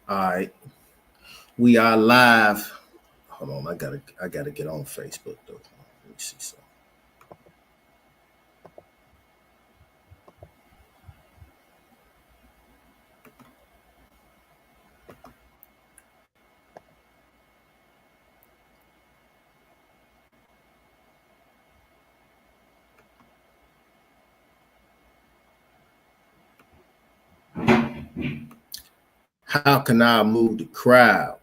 All right, we are live. Hold on, I gotta get on Facebook though. Let me see something. How can I move the crowd?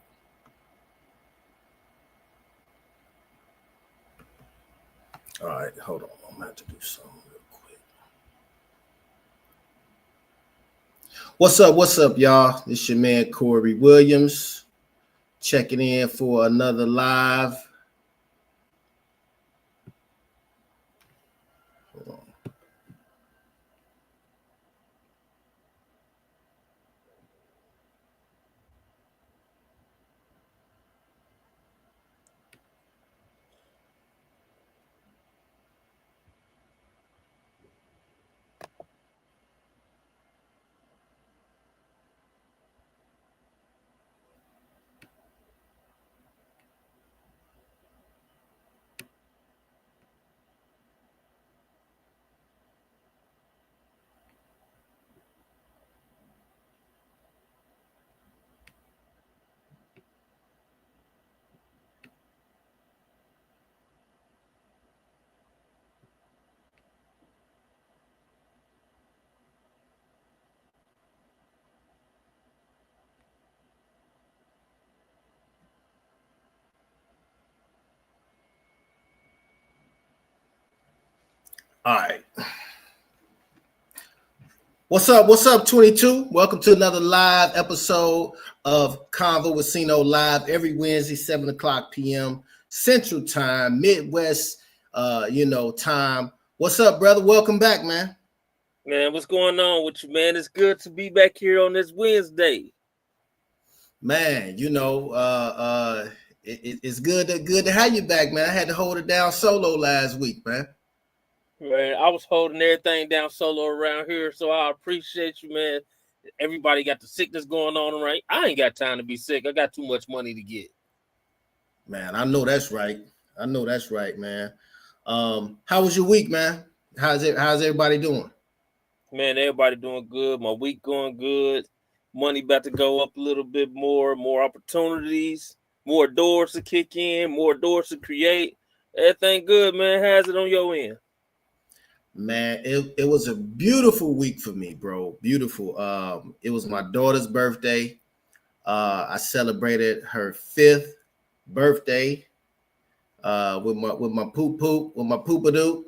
All right, hold on. I'm gonna have to do something real quick. What's up? What's up, y'all? This your man Corey Williams checking in for another live. Hold on. All right. What's up? What's up, 22? Welcome to another live episode of CONVO with CINO live every Wednesday, 7 o'clock p.m. Central Time, Midwest, time. What's up, brother? Welcome back, man. Man, what's going on with you, man? It's good to be back here on this Wednesday. Man, it's good to have you back, man. I had to hold it down solo last week, man. Man, I was holding everything down solo around here, so I appreciate you, man. Everybody got the sickness going on, right? I ain't got time to be sick. I got too much money to get. Man, I know that's right. I know that's right, man. How was your week, man? How's everybody doing? Man, everybody doing good. My week going good. Money about to go up a little bit more opportunities, more doors to kick in, more doors to create. Everything good, man. How's it on your end? Man, it was a beautiful week for me, bro. Beautiful. It was my daughter's birthday. I celebrated her 5th birthday with my poopadoo.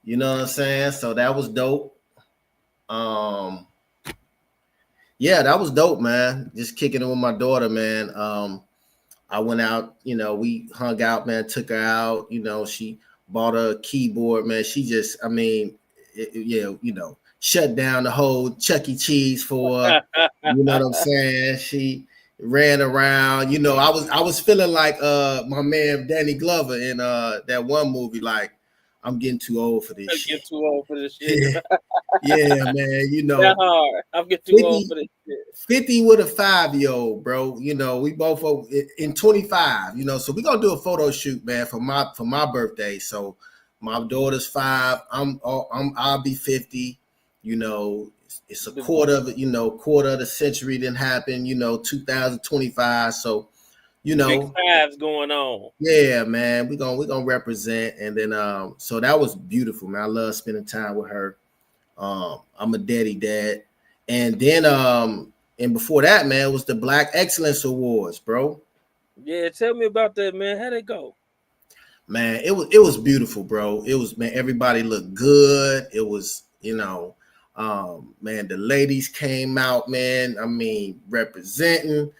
You know what I'm saying? So that was dope. Yeah, that was dope, man. Just kicking it with my daughter, man. I went out, we hung out, man, took her out, she bought a keyboard, man. She just, shut down the whole Chuck E. Cheese for her. You know what I'm saying? She ran around. I was feeling like my man Danny Glover in that one movie, like, I'm getting too old for this I shit. get too old for this shit. Yeah, yeah, man. That hard. I'm getting too old 50, for this shit. 50 with a 5-year-old, bro. We both in 25, so we're gonna do a photo shoot, man, for my birthday. So my daughter's 5, I'll be 50. It's a quarter of the century didn't happen, 2025. So, Big fives going on. yeah, man, we're gonna represent. And then so that was beautiful, man. I love spending time with her. I'm a daddy dad. And then and before that, man, was the Black Excellence Awards, bro. Yeah, tell me about that, man. How'd it go? Man, it was beautiful, bro. It was, man, everybody looked good. It was, man, the ladies came out, man. I mean, representing.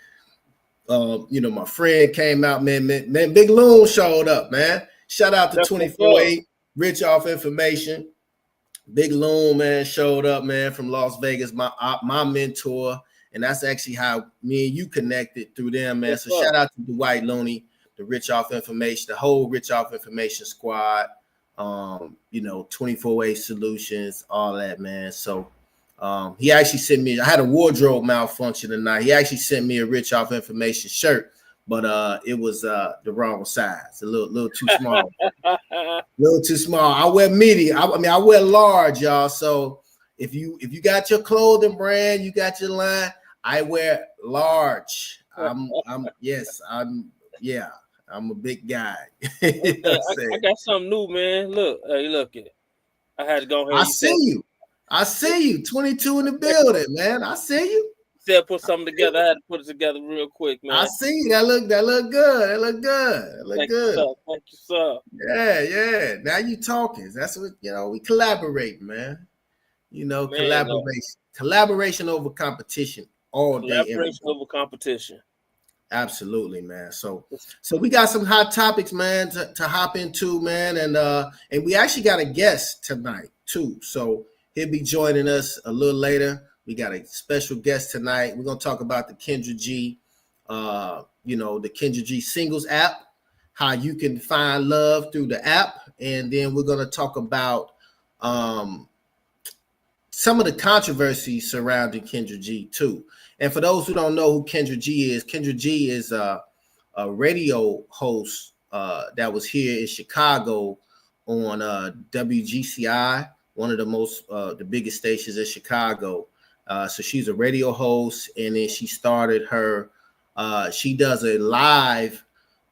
My friend came out, man. Big Loon showed up, man. Shout out to That's what's 24/8, Rich Off Information. Big Loon, man, showed up, man, from Las Vegas, my mentor. And that's actually how me and you connected through them, man. So shout out to Dwight Looney, the Rich Off Information, the whole Rich Off Information squad, 24/8 Solutions, all that, man. So He actually sent me. I had a wardrobe malfunction tonight. He actually sent me a Rich Off Information shirt, but it was the wrong size, a little too small. A little too small. I wear medium. I wear large, y'all. So if you got your clothing brand, you got your line. I wear large. I'm a big guy. You know I got something new, man. Look, hey, look it. I had to go ahead. I see you. 22 in the building, man. I see you. Said put something together. I had to put it together real quick, man. I see you. That look good. That look good. Thank you, sir. Yeah. Now you talking. That's what we collaborate, man. Collaboration over competition all day. Collaboration over competition. Absolutely, man. So we got some hot topics, man, to hop into, man, and we actually got a guest tonight too. So he'll be joining us a little later. We got a special guest tonight. We're gonna talk about the Kendra G, the Kendra G singles app, how you can find love through the app, and then we're gonna talk about some of the controversies surrounding Kendra G too. And for those who don't know who Kendra G is a radio host that was here in Chicago on WGCI, one of the biggest stations in Chicago. So she's a radio host, and then she started she does a live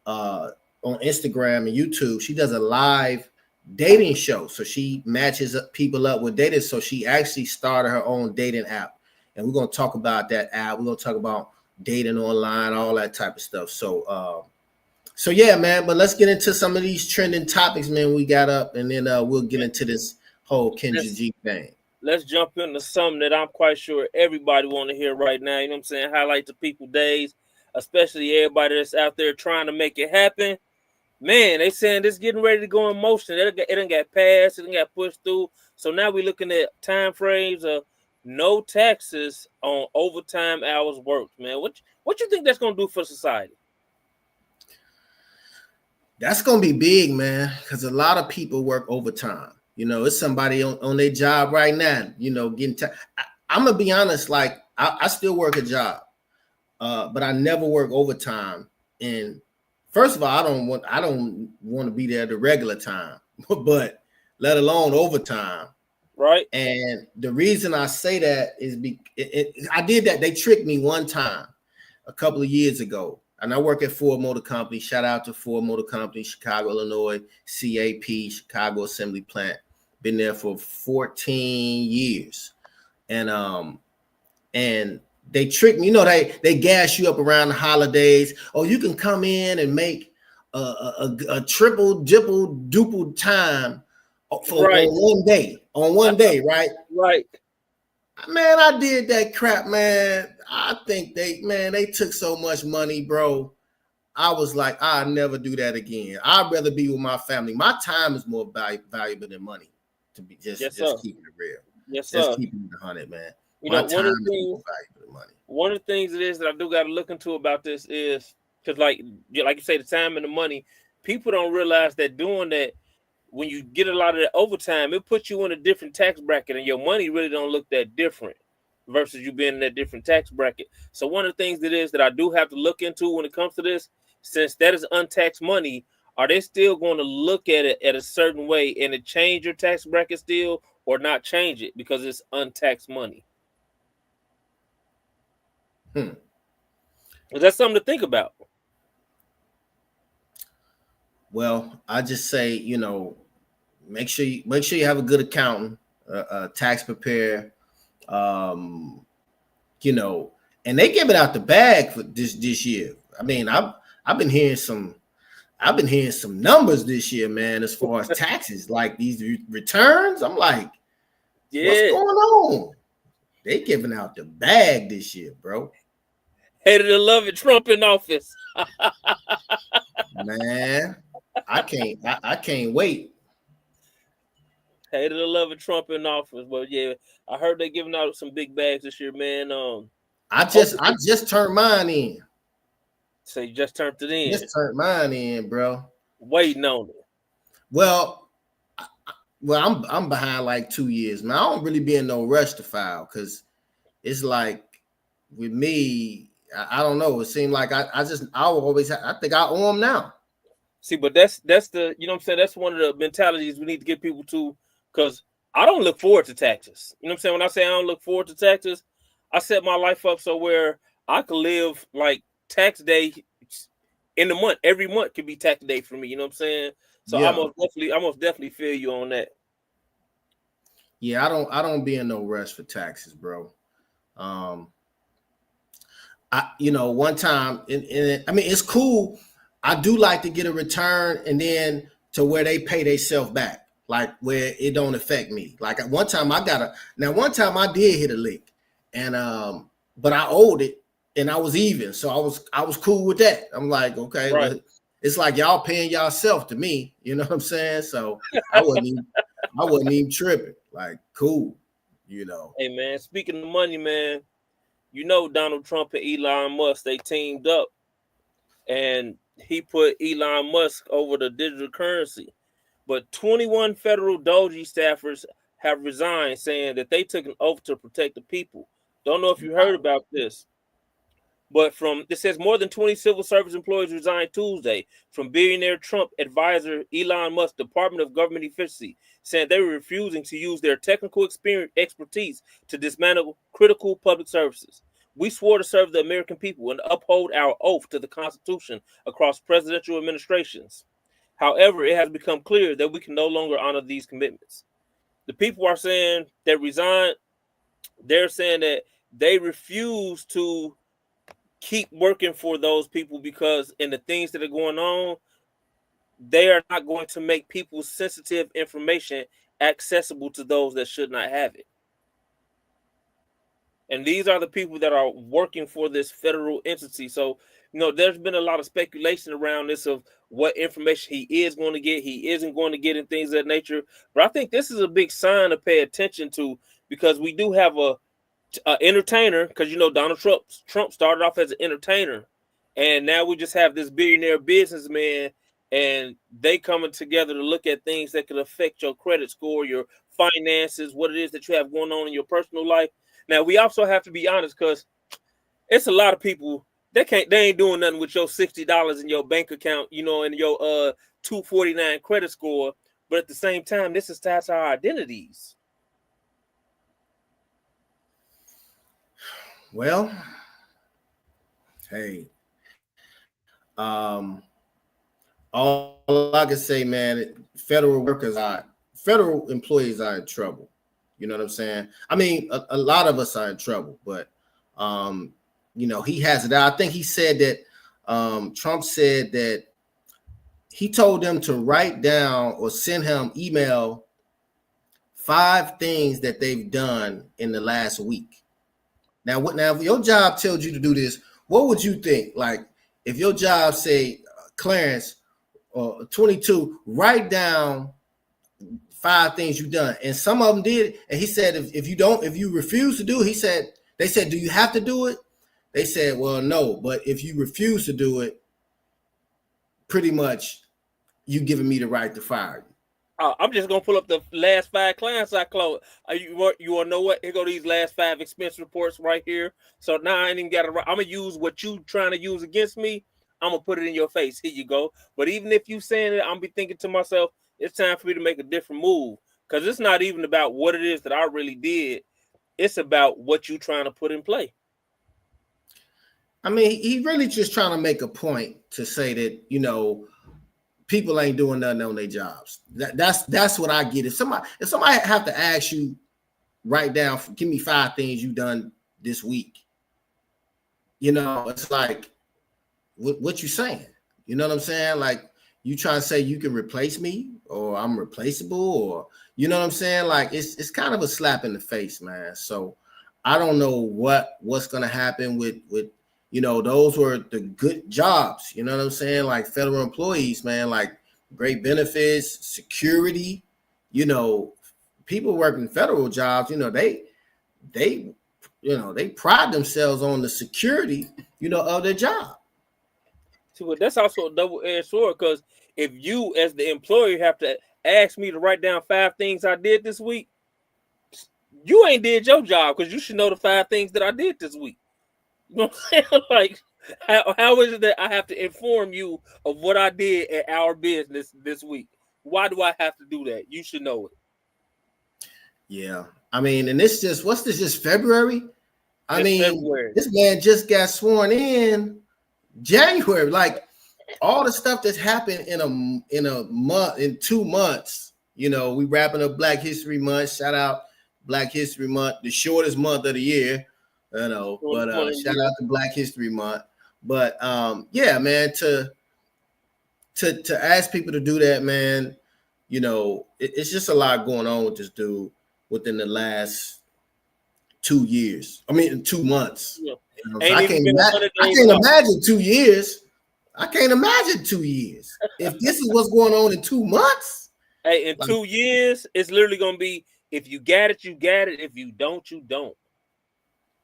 on Instagram and YouTube. She does a live dating show. So she matches people up with dating. So she actually started her own dating app. And we're going to talk about that app. We're going to talk about dating online, all that type of stuff. So yeah, man. But let's get into some of these trending topics, man, we got up. And then we'll get into this whole Kendra G thing. Let's jump into something that I'm quite sure everybody want to hear right now. You know what I'm saying? Highlight the people days, especially everybody that's out there trying to make it happen. Man, they saying this getting ready to go in motion. It done got passed. It done got pushed through. So now we're looking at time frames of no taxes on overtime hours worked, man. What you think that's going to do for society? That's going to be big, man, because a lot of people work overtime. It's somebody on their job right now, getting time. I'm going to be honest, like, I still work a job, but I never work overtime. And first of all, I don't want to be there the regular time, but let alone overtime. Right. And the reason I say that is I did that. They tricked me one time a couple of years ago. And I work at Ford Motor Company. Shout out to Ford Motor Company, Chicago, Illinois, CAP, Chicago Assembly Plant. Been there for 14 years. And they tricked me. They gas you up around the holidays. Oh, you can come in and make a triple, duple time for on one day, right? Right. Man, I did that crap, man. I think they took so much money, bro. I was like, I'll never do that again. I'd rather be with my family. My time is more valuable than money, to be just keeping it real. Yes, just sir. Keeping it 100, man. One of the things it is that I do got to look into about this is because, like you say, the time and the money, people don't realize that doing that, when you get a lot of that overtime, it puts you in a different tax bracket, and your money really don't look that different versus you being in that different tax bracket. So one of the things that I do have to look into when it comes to this, since that is untaxed money, are they still going to look at it at a certain way and to change your tax bracket still, or not change it because it's untaxed money? That's something to think about. Well, I just say, make sure you have a good accountant, a tax preparer, and they give it out the bag for this year. I mean, I've been hearing some numbers this year, man, as far as taxes, like these returns. I'm like, what's going on? They giving out the bag this year, bro. Hated to love it, Trump in office. Man, I can't wait. Hated to love it, Trump in office. But yeah, I heard they're giving out some big bags this year, man. I just turned mine in. So you just turned it in? Just turned mine in, bro. Waiting on it. Well, Well, I'm behind like 2 years, man. I don't really be in no rush to file because it's like with me, I don't know. It seemed like I will always I think I owe them now. See, but that's the, you know what I'm saying, that's one of the mentalities we need to get people to, because I don't look forward to taxes. You know what I'm saying? When I say I don't look forward to taxes, I set my life up so where I could live like tax day in the month. Every month could be tax day for me. You know what I'm saying? So Yeah, I most definitely feel you on that. yeah. I don't be in no rush for taxes, bro. Um, one time, I mean, it's cool. I do like to get a return and then to where they pay themselves back, like where it don't affect me. Like one time one time I did hit a lick, and but I owed it and I was even, so I was cool with that. I'm like, okay, Right. well, it's like y'all paying yourself to me, you know what I'm saying? So I wasn't even tripping. Like, cool, you know. Hey man, speaking of money, man, you know Donald Trump and Elon Musk, they teamed up, and he put Elon Musk over the digital currency. But 21 federal Doge staffers have resigned, saying that they took an oath to protect the people. Don't know if you heard about this, but from it says more than 20 civil service employees resigned Tuesday from billionaire Trump advisor Elon Musk's Department of Government Efficiency, saying they were refusing to use their technical expertise to dismantle critical public services. We swore to serve the American people and uphold our oath to the Constitution across presidential administrations. However, it has become clear that we can no longer honor these commitments. The people are saying that resigned. They're saying that they refuse to keep working for those people because in the things that are going on, they are not going to make people's sensitive information accessible to those that should not have it. And these are the people that are working for this federal entity. So, there's been a lot of speculation around this of what information he is going to get, he isn't going to get, and things of that nature. But I think this is a big sign to pay attention to, because we do have a entertainer, because Donald Trump started off as an entertainer, and now we just have this billionaire businessman, and they coming together to look at things that could affect your credit score, your finances, what it is that you have going on in your personal life. Now we also have to be honest, because it's a lot of people they ain't doing nothing with your $60 in your bank account, and your 249 credit score. But at the same time, this is tied to our identities. Well, hey, all I can say, man, federal employees are in trouble. You know what I'm saying? I mean, a lot of us are in trouble, but he has it out. I think he said that Trump said that he told them to write down or send him email 5 things that they've done in the last week. Now, if your job tells you to do this, what would you think? Like, if your job say, Clarence, 22, write down 5 things you've done, and some of them did. And he said, if you refuse to do it, they said, do you have to do it? They said, well, no, but if you refuse to do it, pretty much you giving me the right to fire you. I'm just gonna pull up the last 5 clients I closed. You want to know what? Here go these last 5 expense reports right here. So now I ain't even got to. I'm gonna use what you trying to use against me. I'm gonna put it in your face. Here you go. But even if you saying it, I'm be thinking to myself, it's time for me to make a different move, because it's not even about what it is that I really did. It's about what you trying to put in play. I mean, he really just trying to make a point to say that people ain't doing nothing on their jobs. That's what I get. If somebody have to ask you, write down, give me 5 things you done this week. It's like, what you saying? You know what I'm saying? Like, you trying to say you can replace me, or I'm replaceable, or you know what I'm saying? Like, it's kind of a slap in the face, man. So I don't know what's gonna happen with those were the good jobs, you know what I'm saying? Like federal employees, man, like great benefits, security, people working federal jobs, they pride themselves on the security, of their job. See, but that's also a double-edged sword, because if you as the employer have to asked me to write down 5 things I did this week, you ain't did your job because you should know the 5 things that I did this week. You know what I'm saying? Like, how is it that I have to inform you of what I did at our business this week? Why do I have to do that? You should know it. Yeah. I mean, and this just, what's this, just February? I It's mean, February. this man just got sworn in January. Like, all the stuff that's happened in a month, in 2 months. You know, we wrapping up Black History Month. Shout out Black History Month, the shortest month of the year. You know, but shout out to Black History Month. But yeah, man, to ask people to do that, man, you know, it's just a lot going on with this dude within the last 2 years. I mean, 2 months. Yeah. You know, so I can't imagine 2 years. I can't imagine 2 years. If this is what's going on in 2 months. Hey, in 2 years, it's literally gonna be, if you got it, you got it. If you don't, you don't.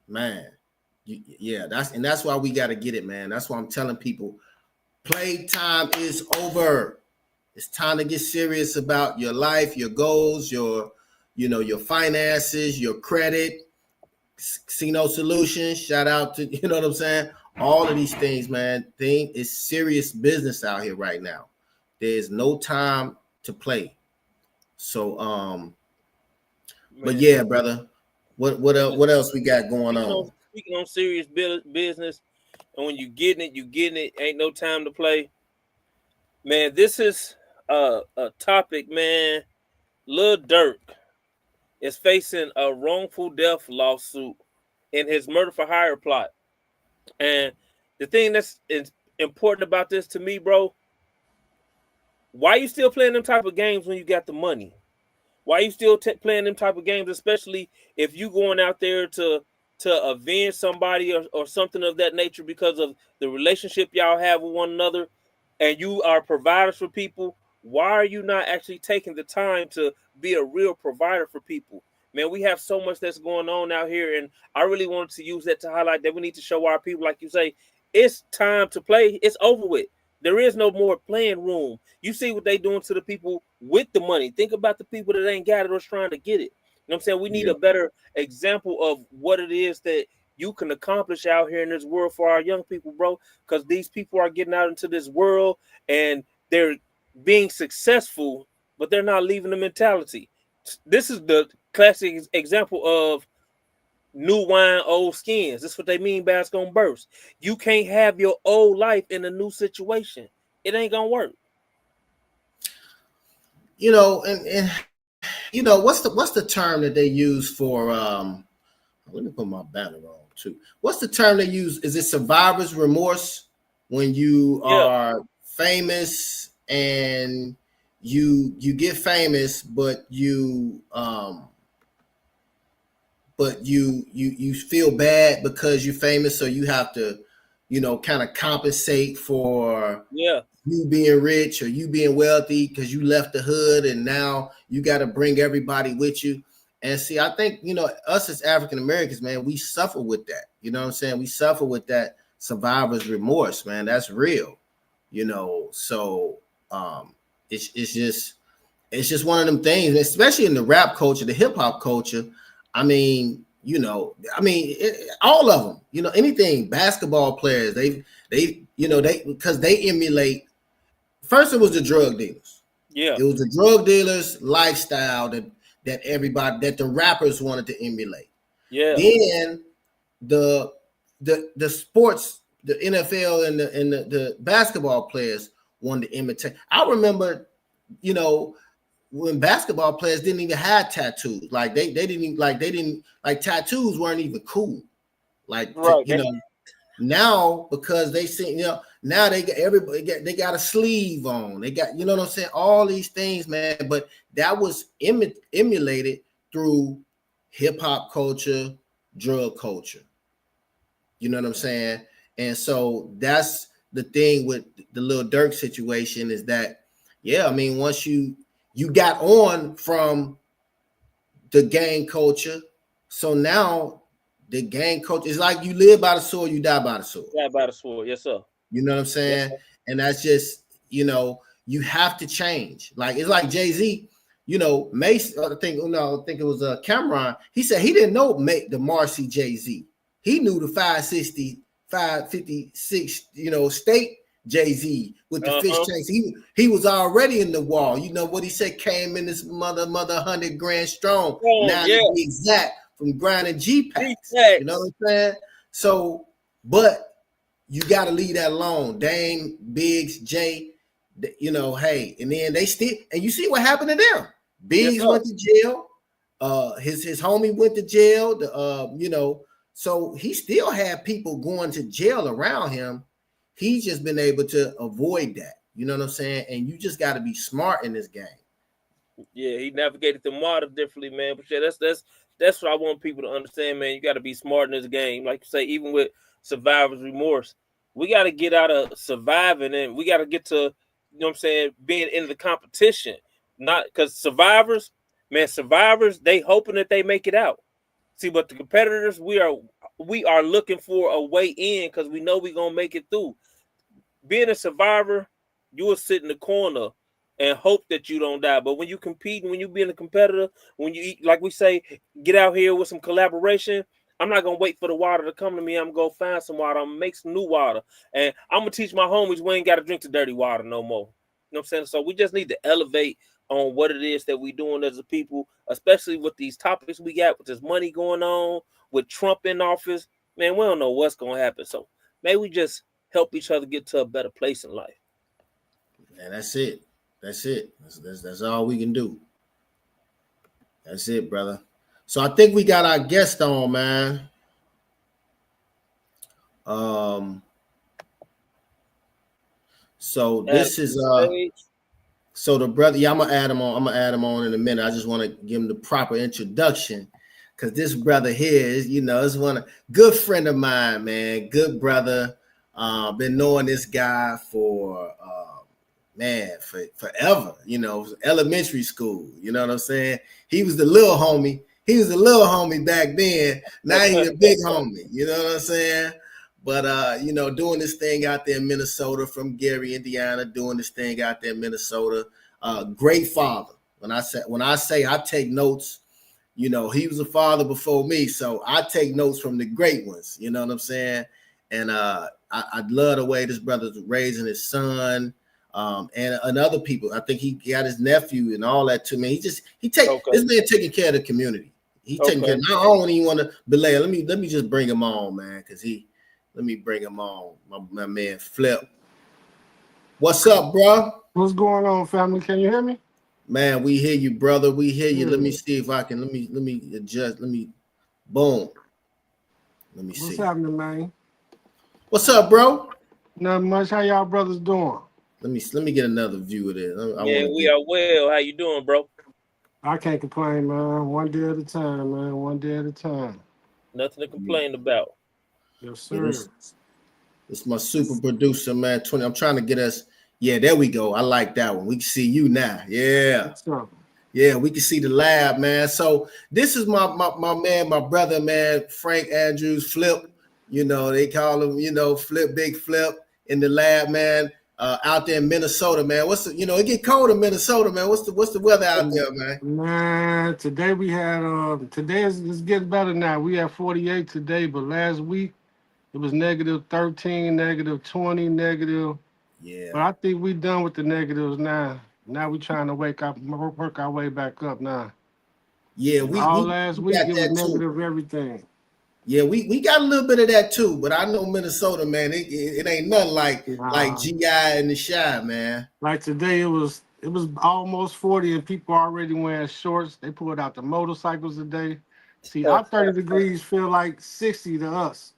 Man, yeah, that's why we got to get it, man. That's why I'm telling people, playtime is over. It's time to get serious about your life, your goals, your finances, your credit. CINO Solutions, shout out to, you know what I'm saying? All of these things, man. Is serious business out here right now. There's no time to play. So, but yeah, brother. What else we got going on? Speaking on serious business, and when you getting it. Ain't no time to play. Man, this is a topic, man. Lil Durk is facing a wrongful death lawsuit in his murder for hire plot. And the thing that's important about this to me, bro, why you still playing them type of games when you got the money? Why you still playing them type of games, especially if you going out there to avenge somebody or something of that nature because of the relationship y'all have with one another, and you are providers for people? Why are you not actually taking the time to be a real provider for people? Man, we have so much that's going on out here, and I really wanted to use that to highlight that we need to show our people, like you say, it's time to play. It's over with. There is no more playing room. You see what they doing to the people with the money. Think about the people that ain't got it or trying to get it. You know what I'm saying? We need a better example of what it is that you can accomplish out here in this world for our young people, bro. Because these people are getting out into this world and they're being successful, but they're not leaving the mentality. This is the classic example of new wine, old skins. That's what they mean by it's gonna burst. You can't have your old life in a new situation. It ain't gonna work. You know, and you know, what's the term that they use for let me put my banner on too. What's the term they use? Is it survivor's remorse? When you are famous and you get famous, but you feel bad because you're famous, so you have to, you know, kind of compensate for you being rich or you being wealthy because you left the hood and now you got to bring everybody with you. And see, I think, you know, us as African Americans, man, we suffer with that. You know what I'm saying? We suffer with that survivor's remorse, man. That's real, you know. So it's just one of them things, especially in the rap culture, the hip hop culture. I mean, you know, all of them, you know, anything, basketball players, they because they emulate. First, it was the drug dealers. Yeah, it was the drug dealers' lifestyle that the rappers wanted to emulate. Yeah. Then the sports, the NFL and the basketball players wanted to imitate. I remember, you know, when basketball players didn't even have tattoos. Like they didn't tattoos weren't even cool. Like right. You know, now because they see, you know, now they got a sleeve on. They got, you know what I'm saying? All these things, man. But that was emulated through hip hop culture, drug culture. You know what I'm saying? And so that's the thing with the Lil Durk situation is that, yeah, I mean, once you got on from the gang culture, so now the gang culture is like you live by the sword, you die by the sword. Die by the sword, yes, sir. You know what I'm saying? Yes, and that's just, you know, you have to change. Like it's like Jay-Z, you know, Mace, I think it was Cameron. He said he didn't know the Marcy Jay-Z. He knew the 560, 556, you know, state Jay-Z with the fish tanks. He was already in the wall. You know what he said? Came in this mother 100 grand strong. Now to be exact, from grinding G-packs. You know what I'm saying? So, but you got to leave that alone. Dame, Biggs, Jay, you know, hey, and then they still, and you see what happened to them. Biggs went to jail. His homie went to jail. You know, so he still had people going to jail around him. He's just been able to avoid that. You know what I'm saying? And you just got to be smart in this game. Yeah, he navigated the water differently, man. But yeah, that's what I want people to understand, man. You got to be smart in this game. Like you say, even with survivor's remorse, we got to get out of surviving and we got to get to, you know what I'm saying, being in the competition. Not because survivors, they hoping that they make it out. See, but the competitors, we are looking for a way in because we know we're gonna make it through. Being a survivor, you will sit in the corner and hope that you don't die. But when you compete, when you being a competitor, when you eat, like we say, get out here with some collaboration. I'm not gonna wait for the water to come to me. I'm gonna go find some water. I'm gonna make some new water, and I'm gonna teach my homies we ain't got to drink the dirty water no more. You know what I'm saying? So we just need to elevate on what it is that we doing as a people, especially with these topics we got, with this money going on, with Trump in office. Man, we don't know what's gonna happen. So maybe we just help each other get to a better place in life. And that's it. That's all we can do. That's it, brother. So I think we got our guest on, man. So this is so the brother, yeah, I'm gonna add him on in a minute. I just want to give him the proper introduction because this brother here is, you know, is one good friend of mine, man. Good brother. Been knowing this guy for forever, you know, elementary school. You know what I'm saying? He was the little homie. He was a little homie back then. Now he's a big homie. You know what I'm saying? But you know, doing this thing out there in Minnesota, from Gary, Indiana, doing this thing out there in Minnesota. Great father. When I say I take notes, you know, he was a father before me, so I take notes from the great ones. You know what I'm saying? And I love the way this brother's raising his son. And other people. I think he got his nephew and all that too, man. This man taking care of the community. He taking care. I don't even want to belay. Let me just bring him on, man, because let me bring him on. My man Flip. What's up, bro? What's going on, family? Can you hear me? Man, we hear you, brother. We hear you. Let me see if I can. Let me adjust. Boom. Let me see. What's happening, man? What's up, bro? Nothing much. How y'all brothers doing? Let me get another view of this. We are well. How you doing, bro? I can't complain, man. One day at a time, man. One day at a time. Nothing to complain about. Yes, sir. It's my super producer, man. 20. I'm trying to get us. Yeah, there we go. I like that one. We can see you now. Yeah. Yeah, we can see the lab, man. So this is my man, my brother, man, Frank Andrews, Flip. You know, they call him, you know, Flip, Big Flip in the lab, man. Out there in Minnesota, man. It get cold in Minnesota, man. What's the weather out there, man? Man, today we had today is getting better now. We had 48 today, but last week it was -13, -20, negative. Yeah. But I think we done with the negatives now. Now we trying to work our way back up now. Yeah, last week it was negative everything. Yeah, we got a little bit of that too, but I know Minnesota, man, it ain't nothing like GI and the Shy, man. Like today, it was almost 40 and people already wearing shorts. They pulled out the motorcycles today. See, our 30 degrees feel like 60 to us.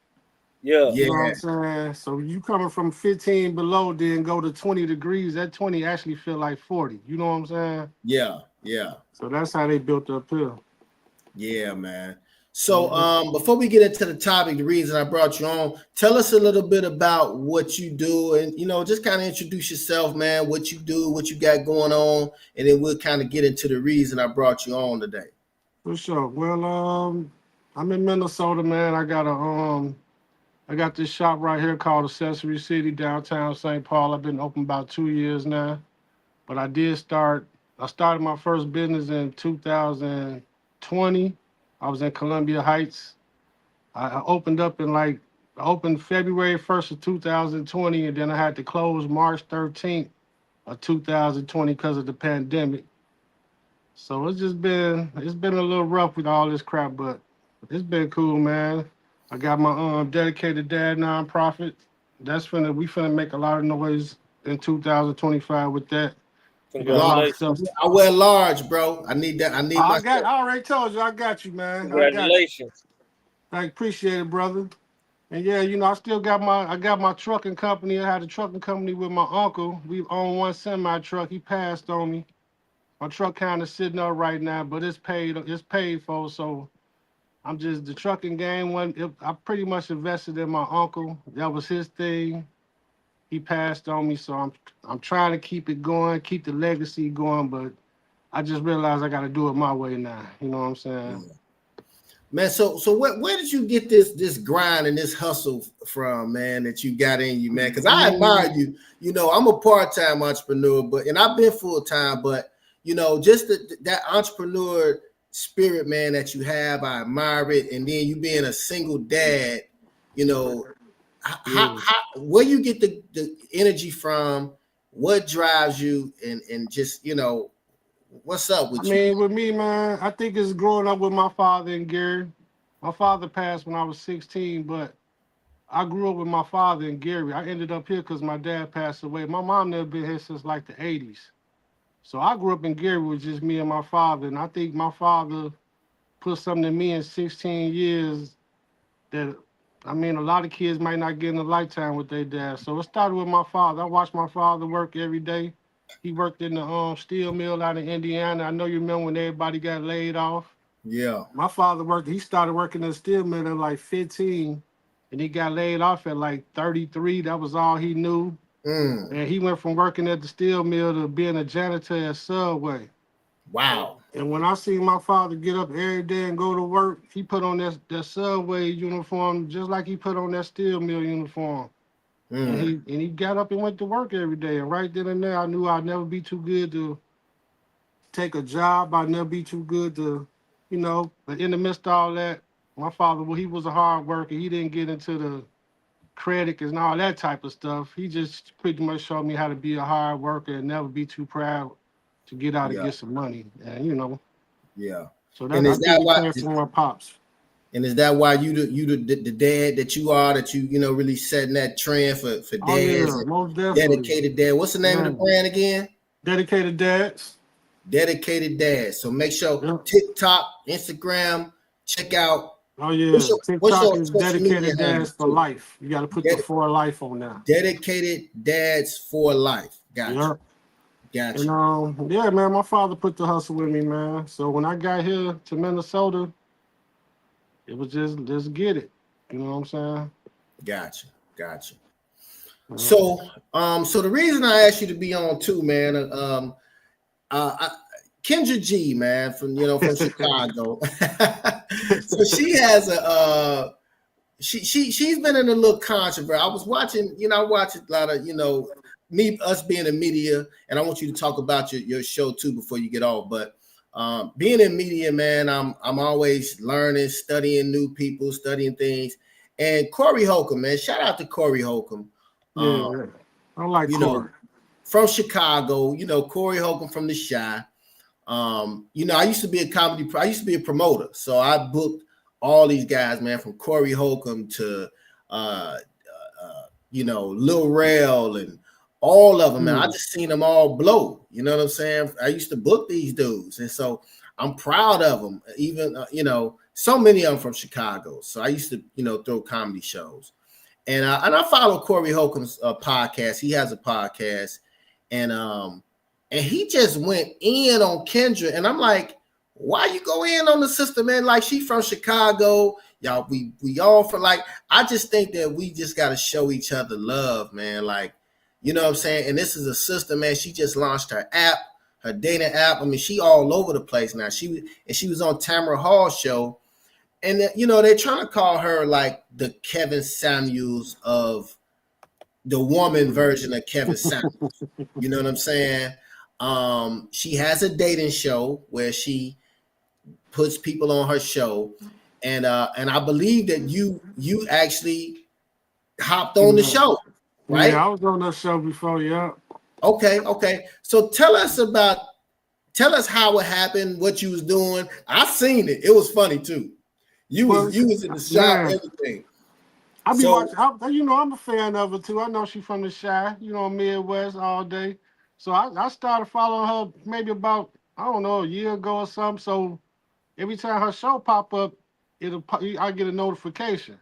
Yeah. You know what I'm saying? So you coming from 15 below, then go to 20 degrees. That 20 actually feel like 40. You know what I'm saying? Yeah. So that's how they built up here. Yeah, man. So before we get into the topic, the reason I brought you on, tell us a little bit about what you do and, you know, just kind of introduce yourself, man, what you do, what you got going on, and then we'll kind of get into the reason I brought you on today. For sure. Well, I'm in Minnesota, man. I got this shop right here called Accessory City, downtown St. Paul. I've been open about 2 years now. but I started my first business in 2020. I was in Columbia Heights. I opened up I opened February 1st of 2020, and then I had to close March 13th of 2020 because of the pandemic. So it's been a little rough with all this crap, but it's been cool, man. I got my dedicated dad nonprofit. We finna make a lot of noise in 2025 with that. We got a lot of Large. stuff. Congratulations. I wear large, bro. I need that. I need my stuff. I already told you, I got you, man. I got you. Congratulations. I appreciate it, brother. And yeah, I got my trucking company. I had a trucking company with my uncle. We own one semi truck. He passed on me. My truck kind of sitting up right now, but it's paid for. So I'm just the trucking game I pretty much invested in my uncle. That was his thing. He passed on me, so I'm trying to keep it going, keep the legacy going, but I just realized I got to do it my way now. You know what I'm saying? Man, so where did you get this grind and this hustle from, man, that you got in you, man? Because I admire you. You know, I'm a part-time entrepreneur, and I've been full-time, but you know, just that entrepreneur spirit, man, that you have, I admire it. And then you being a single dad, you know, how where you get the energy from, what drives you, and just, you know, what's up with you? With me, man, I think it's growing up with my father and Gary. My father passed when I was 16, but I grew up with my father and Gary. I ended up here because my dad passed away. My mom never been here since like the 80s. So I grew up in Gary with just me and my father. And I think my father put something in me in 16 years that, a lot of kids might not get in a lifetime with their dad. So it started with my father. I watched my father work every day. He worked in the steel mill out in Indiana. I know you remember when everybody got laid off. Yeah. My father he started working in the steel mill at like 15, and he got laid off at like 33. That was all he knew. And he went from working at the steel mill to being a janitor at Subway. Wow. And when I see my father get up every day and go to work, he put on that Subway uniform just like he put on that steel mill uniform. And he got up and went to work every day. And right then and there, I knew I'd never be too good to take a job. I'd never be too good to, but in the midst of all that, my father, he was a hard worker. He didn't get into the credit and all that type of stuff. He just pretty much showed me how to be a hard worker and never be too proud to get out and get some money. And Yeah. So And I think it came from my pops. And is that why you the dad that you are, that you really setting that trend for dads? Oh yeah, most definitely. Dedicated dad. What's the name of the brand again? Dedicated Dads. Dedicated Dads. So make sure TikTok, Instagram, check out. Oh yeah, TikTok is Dedicated Dads for too? Life. You got to put the for life on there. Dedicated Dads for Life. Gotcha. Gotcha. And yeah, man, my father put the hustle with me, man. So when I got here to Minnesota, it was just get it. You know what I'm saying? Gotcha. So the reason I asked you to be on too, man, Kendra G, man, from Chicago. So she has she's been in a little controversy. I was watching, I watch a lot of, us being in media, and I want you to talk about your show too before you get off. But being in media, man, I'm always learning, studying new people, studying things. And Corey Holcomb, man, shout out to Corey Holcomb. Yeah, I like Corey. From Chicago, Corey Holcomb from the Chi. I used to be I used to be a promoter. So I booked all these guys, man, from Corey Holcomb to Lil Rel and all of them, man. I just seen them all blow. You know what I'm saying? I used to book these dudes. And so I'm proud of them. Even, so many of them from Chicago. So I used to, throw comedy shows. And I follow Corey Holcomb's podcast. He has a podcast. And he just went in on Kendra. And I'm like, why you go in on the sister, man? Like, she from Chicago. Y'all, we all from, like, I just think that we just got to show each other love, man. Like, you know what I'm saying? And this is a sister, man. She just launched her app, her dating app. I mean, she all over the place now. She was on Tamara Hall's show. And, they're trying to call her like the Kevin Samuels of the woman version of Kevin Samuels. You know what I'm saying? She has a dating show where she puts people on her show, and I believe that you actually hopped on the Yeah. show, right? Yeah, I was on that show before. Yeah. Okay. So tell us how it happened, what you was doing. I seen it. It was funny too. Well, You was in the shop, man, everything. I be So watching. I'm a fan of her too. I know she from the Shy, Midwest all day. So I started following her maybe about I don't know a year ago or something. So every time her show pop up, I get a notification.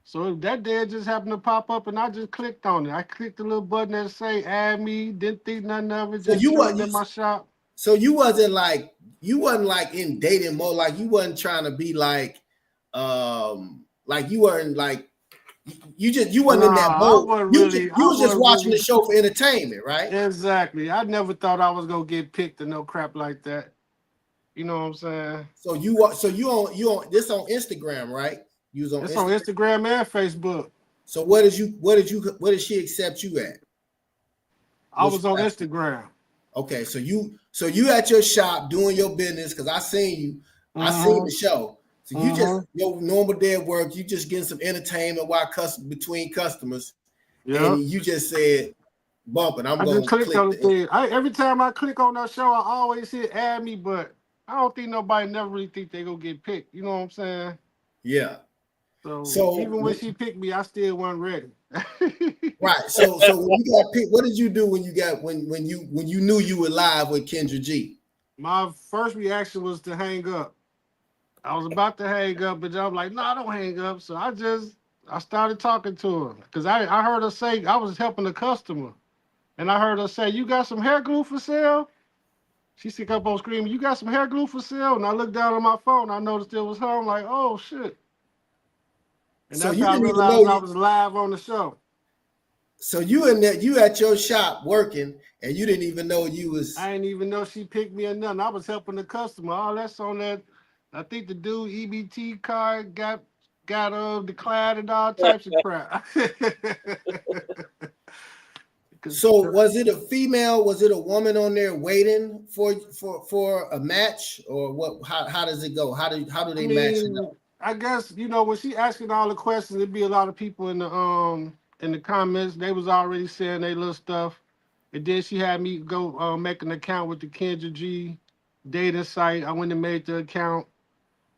So that day it just happened to pop up, and I just clicked on it. I clicked the little button that say "Add Me." Didn't think nothing of it. so Just you what chilling you in my shop. so you wasn't like in dating mode, like you wasn't trying to be like you weren't like you wasn't in that Nah, I mode. wasn't You really. you I was just wasn't watching the really. show for entertainment, right? Exactly. I never thought I was gonna get picked or no crap like that. You know what I'm saying? So you on this on Instagram, right? You was on It's on Instagram. Instagram and Facebook. So what did she accept you at? I What's was on Instagram. okay? So you at your shop doing your business because I seen the Mm-hmm. show. So you just Mm-hmm. your normal day at work, you just getting some entertainment between customers, and Yeah. you just said bumping. I'm I just gonna clicked click on the the thing. Every time I click on that show, I always hit add me, but I don't think nobody never really think they gonna get picked. You know what I'm saying? yeah. So So even when she picked me, I still wasn't ready. right. So when you got picked, what did you do when you got when you knew you were live with Kendra G? My first reaction was to hang up. I was about to hang up, but I'm like, nah, don't hang up. So I started talking to her because I heard her say I was helping a customer, and I heard her say, "You got some hair glue for sale?" She stick up on screaming, "You got some hair glue for sale?" And I looked down on my phone. I noticed it was her. I'm like, "Oh shit!" And So that's you how I didn't even know realized I you. was live on the show. So you in there, you at your shop working, and you didn't even know you was. I didn't even know she picked me or nothing. I was helping the customer. All that's on that. I think the dude EBT card got declared and all types of crap. So was it a female? Was it a woman on there waiting for a match, or what? How does it go? How do I they match it mean, up? I guess when she asking all the questions, there'd be a lot of people in the comments. They was already saying they little stuff, and then she had me go make an account with the Kendra G data site. I went and made the account,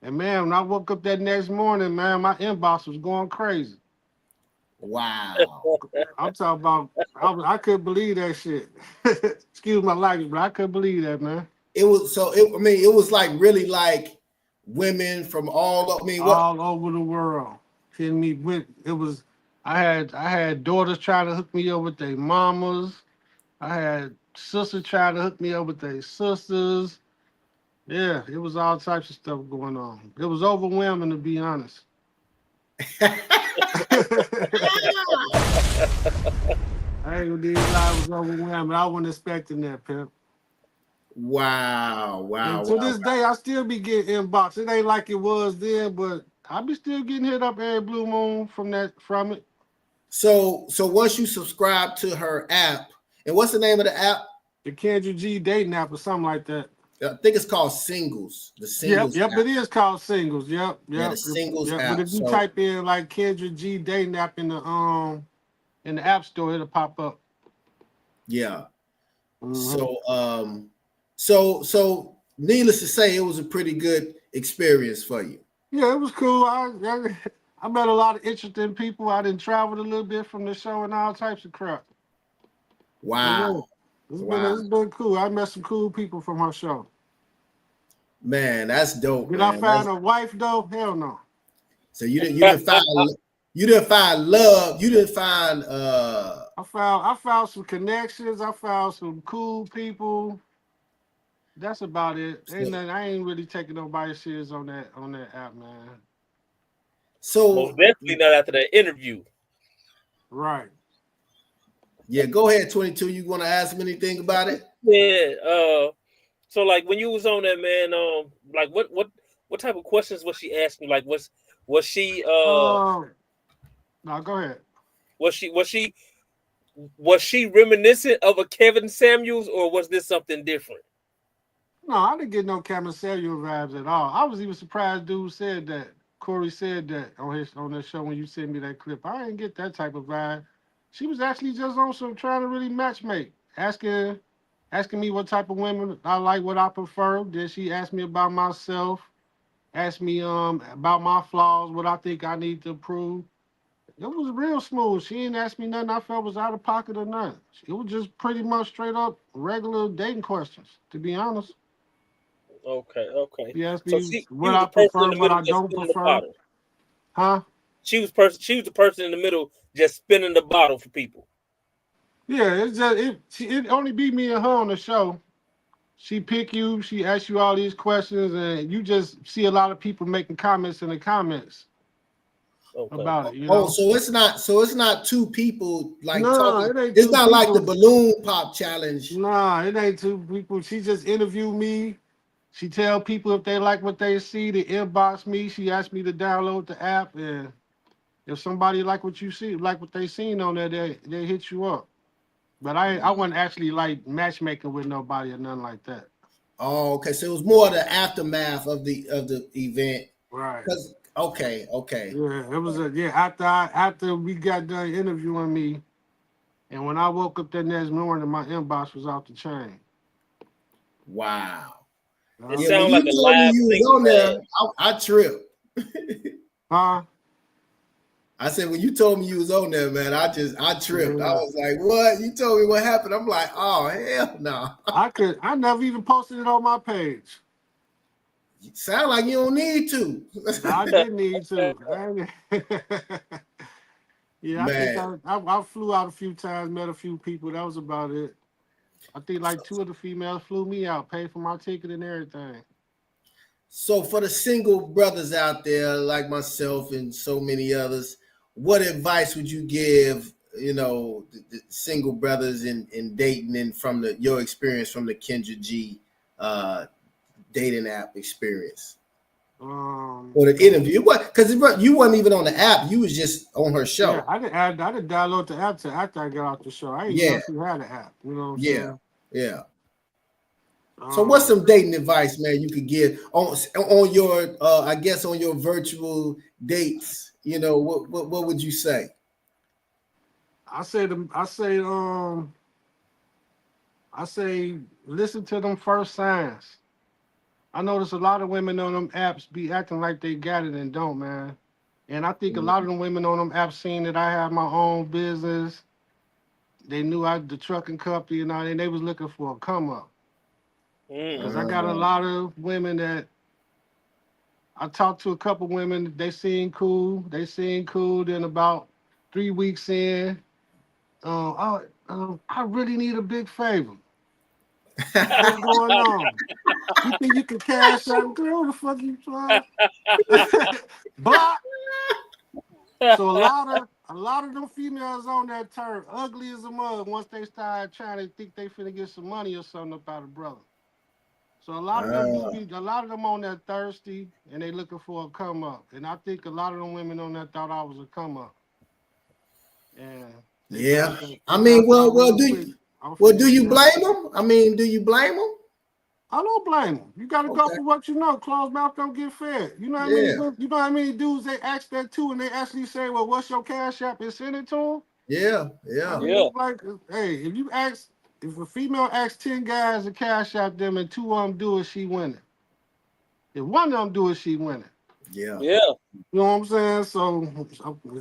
and man, when I woke up that next morning, man, my inbox was going crazy. Wow. I'm talking about I couldn't believe that shit. Excuse my language, but I couldn't believe that, man. It was so. I mean, it was like really like women from all. I mean, what? All over the world. Hitting me with it was I had daughters trying to hook me up with their mamas. I had sisters trying to hook me up with their sisters. Yeah, it was all types of stuff going on. It was overwhelming to be honest. I ain't gonna lie, it was overwhelming. I wasn't expecting that, pimp. Wow. And Wow. to Wow. this day, I still be getting inbox. It ain't like it was then, but I be still getting hit up every blue moon from it. So once you subscribe to her app, and what's the name of the app? The Kendra G dating app or something like that. I think it's called Singles. The Yep, Singles yep, app. it is called singles. Yep, Yeah, the yep, Singles yep. But app. if you So type in like Kendra G dating app in the app store, it'll pop up. yeah. Hmm. So needless to say, it was a pretty good experience for you. Yeah, it was cool. I met a lot of interesting people. I done traveled a little bit from the show and all types of crap. So Wow. yeah, Wow. it's been cool. I met some cool people from her show. Man, that's dope, Did I man. find a wife though? Hell no. So you didn't find love. You didn't find I found some connections. I found some cool people. That's about it. Ain't so, nothing, I ain't really taking nobody serious on that app, man. Most so definitely not after that interview. Right. yeah, go ahead, 22. You want to ask him anything about it? Yeah. So like when you was on that, man, like what type of questions was she asking? Like was she No, go ahead. was she Was she reminiscent of a Kevin Samuels, or was this something different? No, I didn't get no Cameron vibes at all. I was even surprised dude said that. Corey said that on that show when you sent me that clip. I didn't get that type of vibe. She was actually just on some trying to really matchmake, asking me what type of women I like, what I prefer. Then she asked me about myself, asked me about my flaws, what I think I need to improve. It was real smooth. She didn't ask me nothing I felt was out of pocket or nothing. It was just pretty much straight up regular dating questions, to be honest. Okay. She asked So me she what was I the person in prefer, the what middle I just don't spinning the prefer. bottle. Huh? She was the person in the middle just spinning the bottle for people. Yeah, it's just it only be me and her on the show. She pick you, she asks you all these questions, and you just see a lot of people making comments in the comments Okay. about it, you Oh, know? so it's not two people like No, talking. it ain't It's two not like the people. balloon pop challenge. Nah, it ain't two people. She just interview me. She tell people if they like what they see, to inbox me. She asked me to download the app, and if somebody like what you see, like what they seen on there, they hit you up. But I wasn't actually like matchmaking with nobody or nothing like that. Oh, okay. So it was more the aftermath of the event. Right. Cause okay. Yeah, it was after we got done interviewing me, and when I woke up that next morning, my inbox was off the chain. Wow. It Huh? Yeah, when sounds like you a told me live you was single on man. there, I tripped. Huh? I said when you told me you was on there, man, I tripped. I Yeah. was like, "What?" You told me what happened. I'm like, "Oh hell no!" I never even posted it on my page. Sound like you don't need to, I didn't need to. Yeah, I think man. I flew out a few times, met a few people. That was about it. I think like two of the females flew me out, paid for my ticket and everything. So for the single brothers out there like myself and so many others, what advice would you give? The single brothers in dating and from your experience from the Kendra G uh, dating app experience Um, or the interview. What? Because you wasn't even on the app. You was just on her yeah, show. I did download the app after I got off the show. I didn't even know Yeah, she had an app. You know what I'm yeah, saying? yeah. So what's Um, some dating advice, man, you could give on your I guess on your virtual dates? What would you say? I say listen to them first signs. I notice a lot of women on them apps be acting like they got it and don't, man. And I think a lot of them women on them apps seen that I have my own business. They knew I the trucking company and all, and they was looking for a come up. Cause I got a Uh, lot of women that I talked to a couple women. They seemed cool. They seemed cool. Then about 3 weeks in, I really need a big favor. What's going on? You think you can cash out? Girl, the fuck you trying? Block. So a lot of them females on that turn ugly as a mug once they start trying to think they finna get some money or something up out of brother. So a lot of them on that thirsty and they looking for a come up. And I think a lot of them women on that thought I was a come up. And yeah. they I mean, found out well, real quick. I'm do finna you get. blame them? I mean, do you blame them? I don't blame them. You got to go Okay. for what you know. Closed mouth don't get fed. You know what I mean? Yeah. You know how many dudes they ask that too, and they actually say, "Well, what's your cash app?" and send it to them. Yeah. I Yeah. mean, Yeah. it's like, hey, if a female asks 10 guys to cash out them, and two of them do it, she winning. If one of them do it, she winning. Yeah. Yeah. You know what I'm saying? So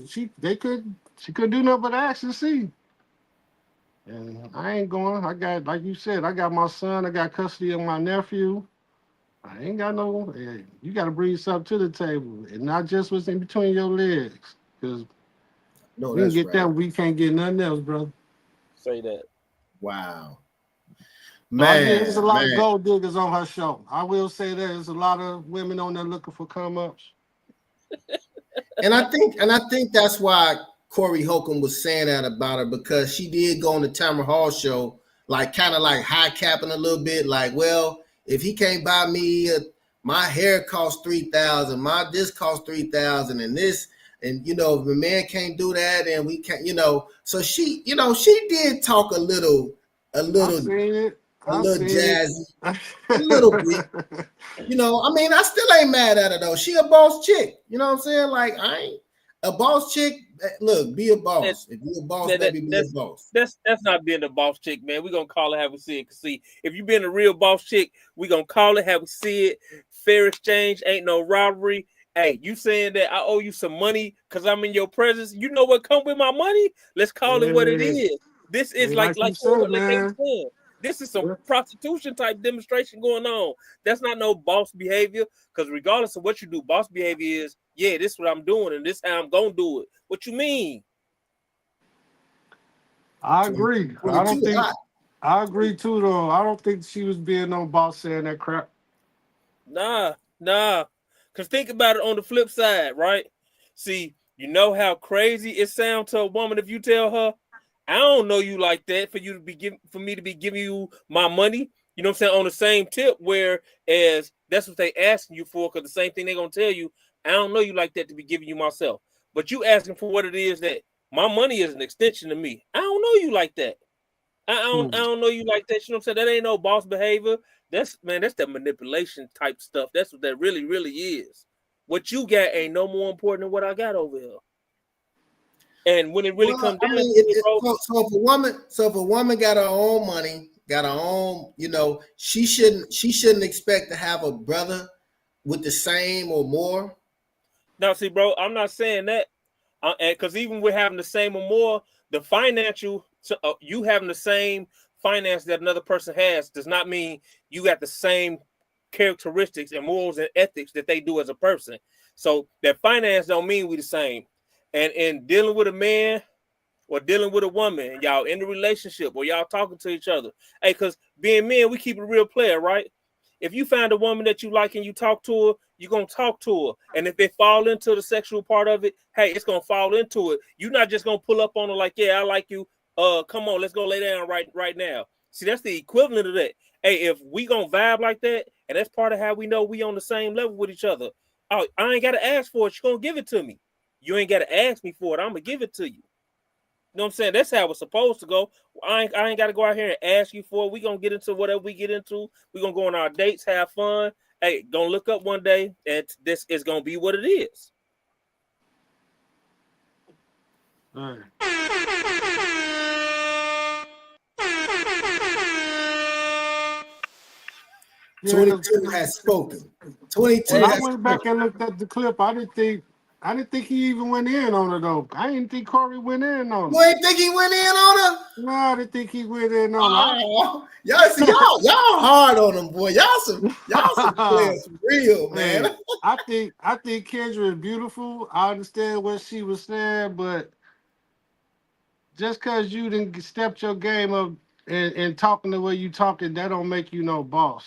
she couldn't do nothing but ask and see. And I ain't going. I got, like you said, I got my son. I got custody of my nephew. I ain't got no. Hey, you got to bring something to the table, and not just what's in between your legs. Because No, we can that's get right. that, we can't get nothing else, brother. Say that. Wow. So I get there's a Man, lot of man. gold diggers on her show. I will say that there's a lot of women on there looking for come ups. And I think that's why Corey Holcomb was saying that about her because she did go on the Tamara Hall show, like kind of like high capping a little bit, like, well, if he can't buy me my hair costs 3,000, my this costs 3,000, and this And if a man can't do that, and we can't, so she did talk a little I seen it. jazzy, a little bit. I still ain't mad at her though. She a boss chick. You know what I'm saying? Like, I ain't a boss chick. Look, be a boss. If you a boss, baby, be a boss. That's not being a boss chick, man. We're gonna call it how we see it. Cause see, if you being a real boss chick, we gonna call it how we see it. Fair exchange, ain't no robbery. Hey, you saying that I owe you some money because I'm in your presence? You know what come with my money? Let's call it what it is. This is like you said, man. This is some prostitution type demonstration going on. That's not no boss behavior. Because regardless of what you do, boss behavior is, yeah, this is what I'm doing and this how I'm gonna do it. What you mean? I agree. I agree too, though. I don't think she was being no boss saying that crap. Nah. Because think about it on the flip side, right? See, you know how crazy it sounds to a woman if you tell her, I don't know you like that for me to be giving you my money. You know what I'm saying? On the same tip, whereas that's what they asking you for, because the same thing they're gonna tell you, I don't know you like that to be giving you myself. But you asking for what it is that my money is an extension to me. I don't know you like that. I don't know you like that. You know what I'm saying? That ain't no boss behavior. That's that manipulation type stuff. That's what that really, really is. What you got ain't no more important than what I got over here. And when it really comes down to it, so if a woman got her own money, got her own, she shouldn't expect to have a brother with the same or more. Now, see, bro, I'm not saying that, because even with having the same or more, the financial, you having the same finance that another person has does not mean you got the same characteristics and morals and ethics that they do as a person. So that finance don't mean we the same. And in dealing with a man or dealing with a woman, and y'all in the relationship or y'all talking to each other, hey, because being men, we keep a real player, right? If you find a woman that you like and you talk to her, you're going to talk to her. And if they fall into the sexual part of it, hey, it's going to fall into it. You're not just going to pull up on her like, yeah, I like you. Come on, let's go lay down right now. See, that's the equivalent of that. Hey, if we going to vibe like that, and that's part of how we know we on the same level with each other, I ain't got to ask for it. You're going to give it to me. You ain't got to ask me for it. I'm going to give it to you. You know what I'm saying? That's how it's supposed to go. I ain't got to go out here and ask you for it. We're going to get into whatever we get into. We're going to go on our dates, have fun. Hey, going to look up one day, and this is going to be what it is. All right. 22 has spoken. 22. When I went back and looked at the clip, I didn't think he even went in on her though. I didn't think Corey went in on her. You ain't think he went in on her? No, I didn't think he went in on her. Y'all hard on him, boy. Y'all some players for real, man. Man, I think Kendra is beautiful. I understand what she was saying, but just because you didn't step your game up and talking the way you talking, that don't make you no boss.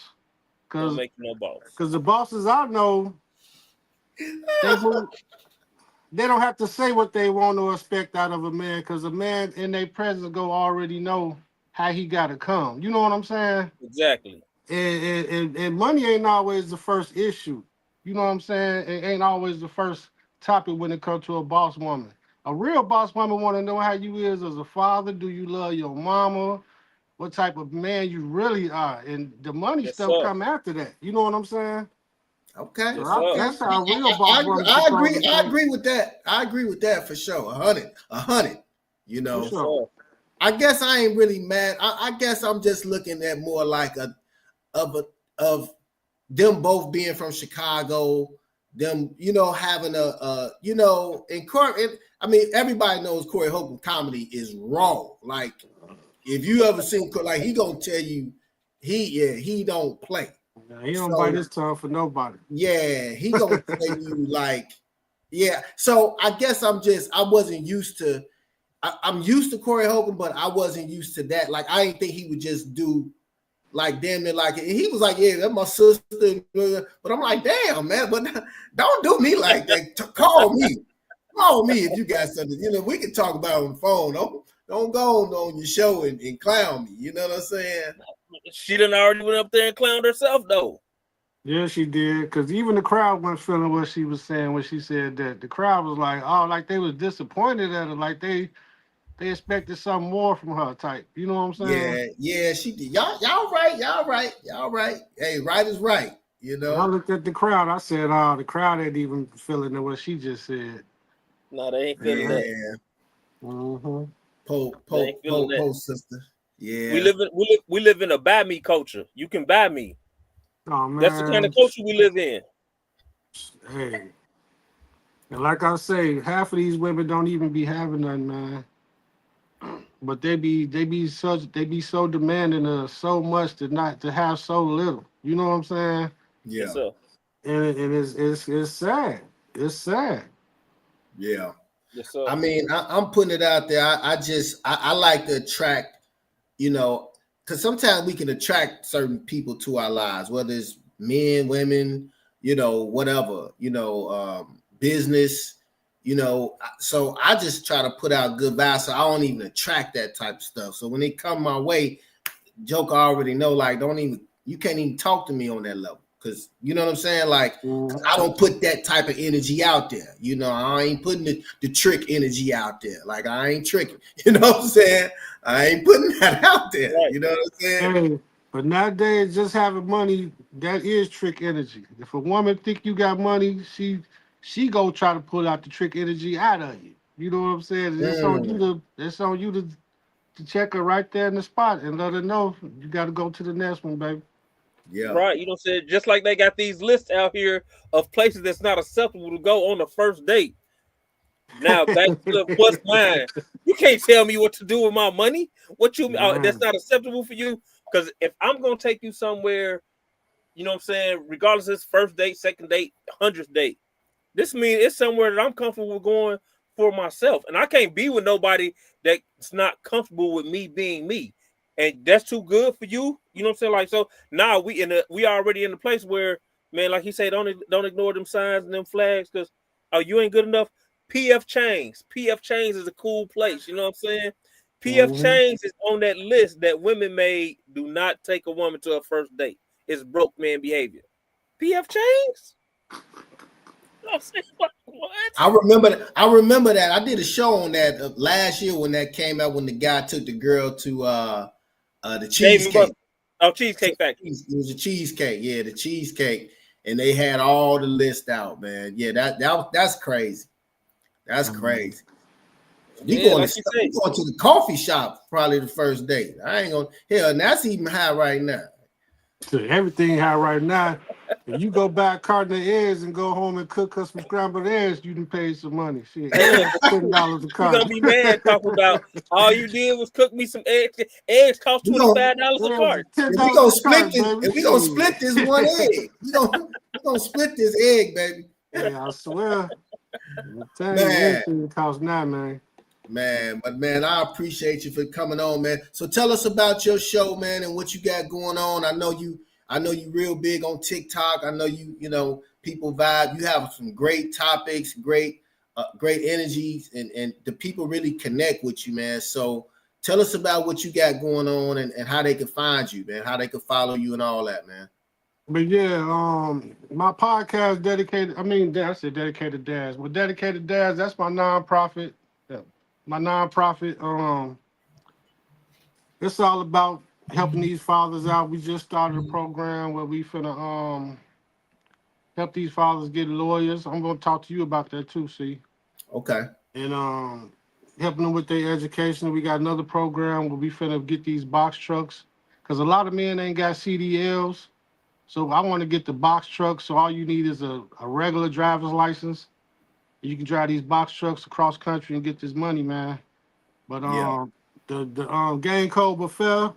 Don't make you no boss. Because the bosses I know, they don't have to say what they want or expect out of a man, because a man in their presence go already know how he got to come. You know what I'm saying? Exactly. And money ain't always the first issue. You know what I'm saying? It ain't always the first topic when it comes to a boss woman. A real boss woman want to know how you is as a father. Do you love your mama? What type of man you really are? And the money stuff come after that. You know what I'm saying? Okay. So that's how a real boss woman. I agree with that. I agree with that for sure. 100. You know. Sure. I guess I ain't really mad. I guess I'm just looking at more like of them both being from Chicago, them, having and Corey. I mean, everybody knows Corey Holcomb comedy is raw. Like, if you ever seen, like, he gonna tell you, he don't play. He don't bite his tongue for nobody. Yeah, he gonna tell you like, yeah. So I guess I wasn't used to. I'm used to Corey Holcomb, but I wasn't used to that. Like, I didn't think he would just do like damn near like it. He was like, yeah, that's my sister. But I'm like, damn, man, but don't do me like that. Call me if you got something. We can talk about it on the phone. Don't go on your show and clown me. You know what I'm saying? She done already went up there and clowned herself though. Yeah, she did. Because even the crowd wasn't feeling what she was saying when she said that. The crowd was like, oh, like they was disappointed at her. Like they expected something more from her type. You know what I'm saying? Yeah, she did. Y'all right. Hey, right is right. You And I know. looked at the crowd. I said, oh, the crowd ain't even feeling what she just said. No, they ain't feeling that. Man, Mm-hmm. They ain't feeling that. sister. We Yeah, live in we live in a buy me culture. You can buy me. Oh, That's the kind of man. culture we live in. Hey. And like I say, half of these women don't even be having nothing, man. But they be so demanding of so much to not to have so little. You know what I'm saying? Yes, yeah, sir. And it's sad. It's sad. yeah. Yes, sir. I mean, I'm putting it out there. I like to attract, you know, because sometimes we can attract certain people to our lives, whether it's men, women, whatever, business, So I just try to put out good vibes, so I don't even attract that type of stuff. So when they come my way, Joker already know, like, you can't even talk to me on that level. Cause you know what I'm saying? Like, Mhm. I don't put that type of energy out there. I ain't putting the trick energy out there. Like, I ain't tricking. You know what I'm saying? I ain't putting that out there. Right. You know what I'm saying? Hey, but nowadays, just having money, that is trick energy. If a woman think you got money, she go try to pull out the trick energy out of you. You know what I'm saying? Mm, It's on you to check her right there in the spot and let her know you got to go to the next one, baby. yeah. Right. You know what I'm saying? Just like they got these lists out here of places that's not acceptable to go on the first date. Now back to what's mine. You can't tell me what to do with my money. What you that's Man. not acceptable for you. Because if I'm gonna take you somewhere, you know what I'm saying, regardless of it's first date, second date, 100th date, this means it's somewhere that I'm comfortable with going for myself. And I can't be with nobody that's not comfortable with me being me. And that's too good for you. You know what I'm saying? Like, so now we already in the place where, man, like he said, don't ignore them signs and them flags because you ain't good enough. PF Chains. PF Chains is a cool place. You know what I'm saying? PF Mhm. Chains is on that list that women may do not take a woman to a first date. It's broke man behavior. PF Chains? You know what I'm saying? What? I remember that. I did a show on that last year when that came out, when the guy took the girl to the Dave and cheesecake. Buster. Oh, Cheesecake Factory. It was a cheesecake, yeah, the cheesecake, and they had all the list out, man. Yeah, that's crazy. That's Mhm. crazy. Yeah, like you We say. going to the coffee shop probably the first date. I ain't gonna hell, and that's even high right now. So everything high right now. If you go buy a carton of eggs and go home and cook us some scrambled eggs, you can pay some money. Shit, eggs $10 a He gonna carton. be mad talking about all you did was cook me some eggs. Eggs cost We gonna $25 a Eggs carton. is ten if we dollars gonna a split carton, this, baby. if we gonna split this one Shit. egg, we gonna split this egg, baby. Hey, I swear. I'm telling you, Man, everything costs now, man. but man, I appreciate you for coming on, man. So tell us about your show, man, and what you got going on. I know you real big on TikTok. I know people vibe. You have some great topics, great energies, and the people really connect with you, man. So tell us about what you got going on and how they can find you, man, how they can follow you and all that, man. But yeah, my podcast dedicated. I mean, I said dedicated dads. But dedicated dads, that's my nonprofit. Yeah, my nonprofit. It's all about helping these fathers out. We just started a program where we finna help these fathers get lawyers. I'm gonna talk to you about that too, see. Okay. And helping them with their education. We got another program where we finna get these box trucks. Cause a lot of men ain't got CDLs. So I want to get the box truck. So all you need is a regular driver's license. You can drive these box trucks across country and get this money, man. But Yeah. the game code Buffet,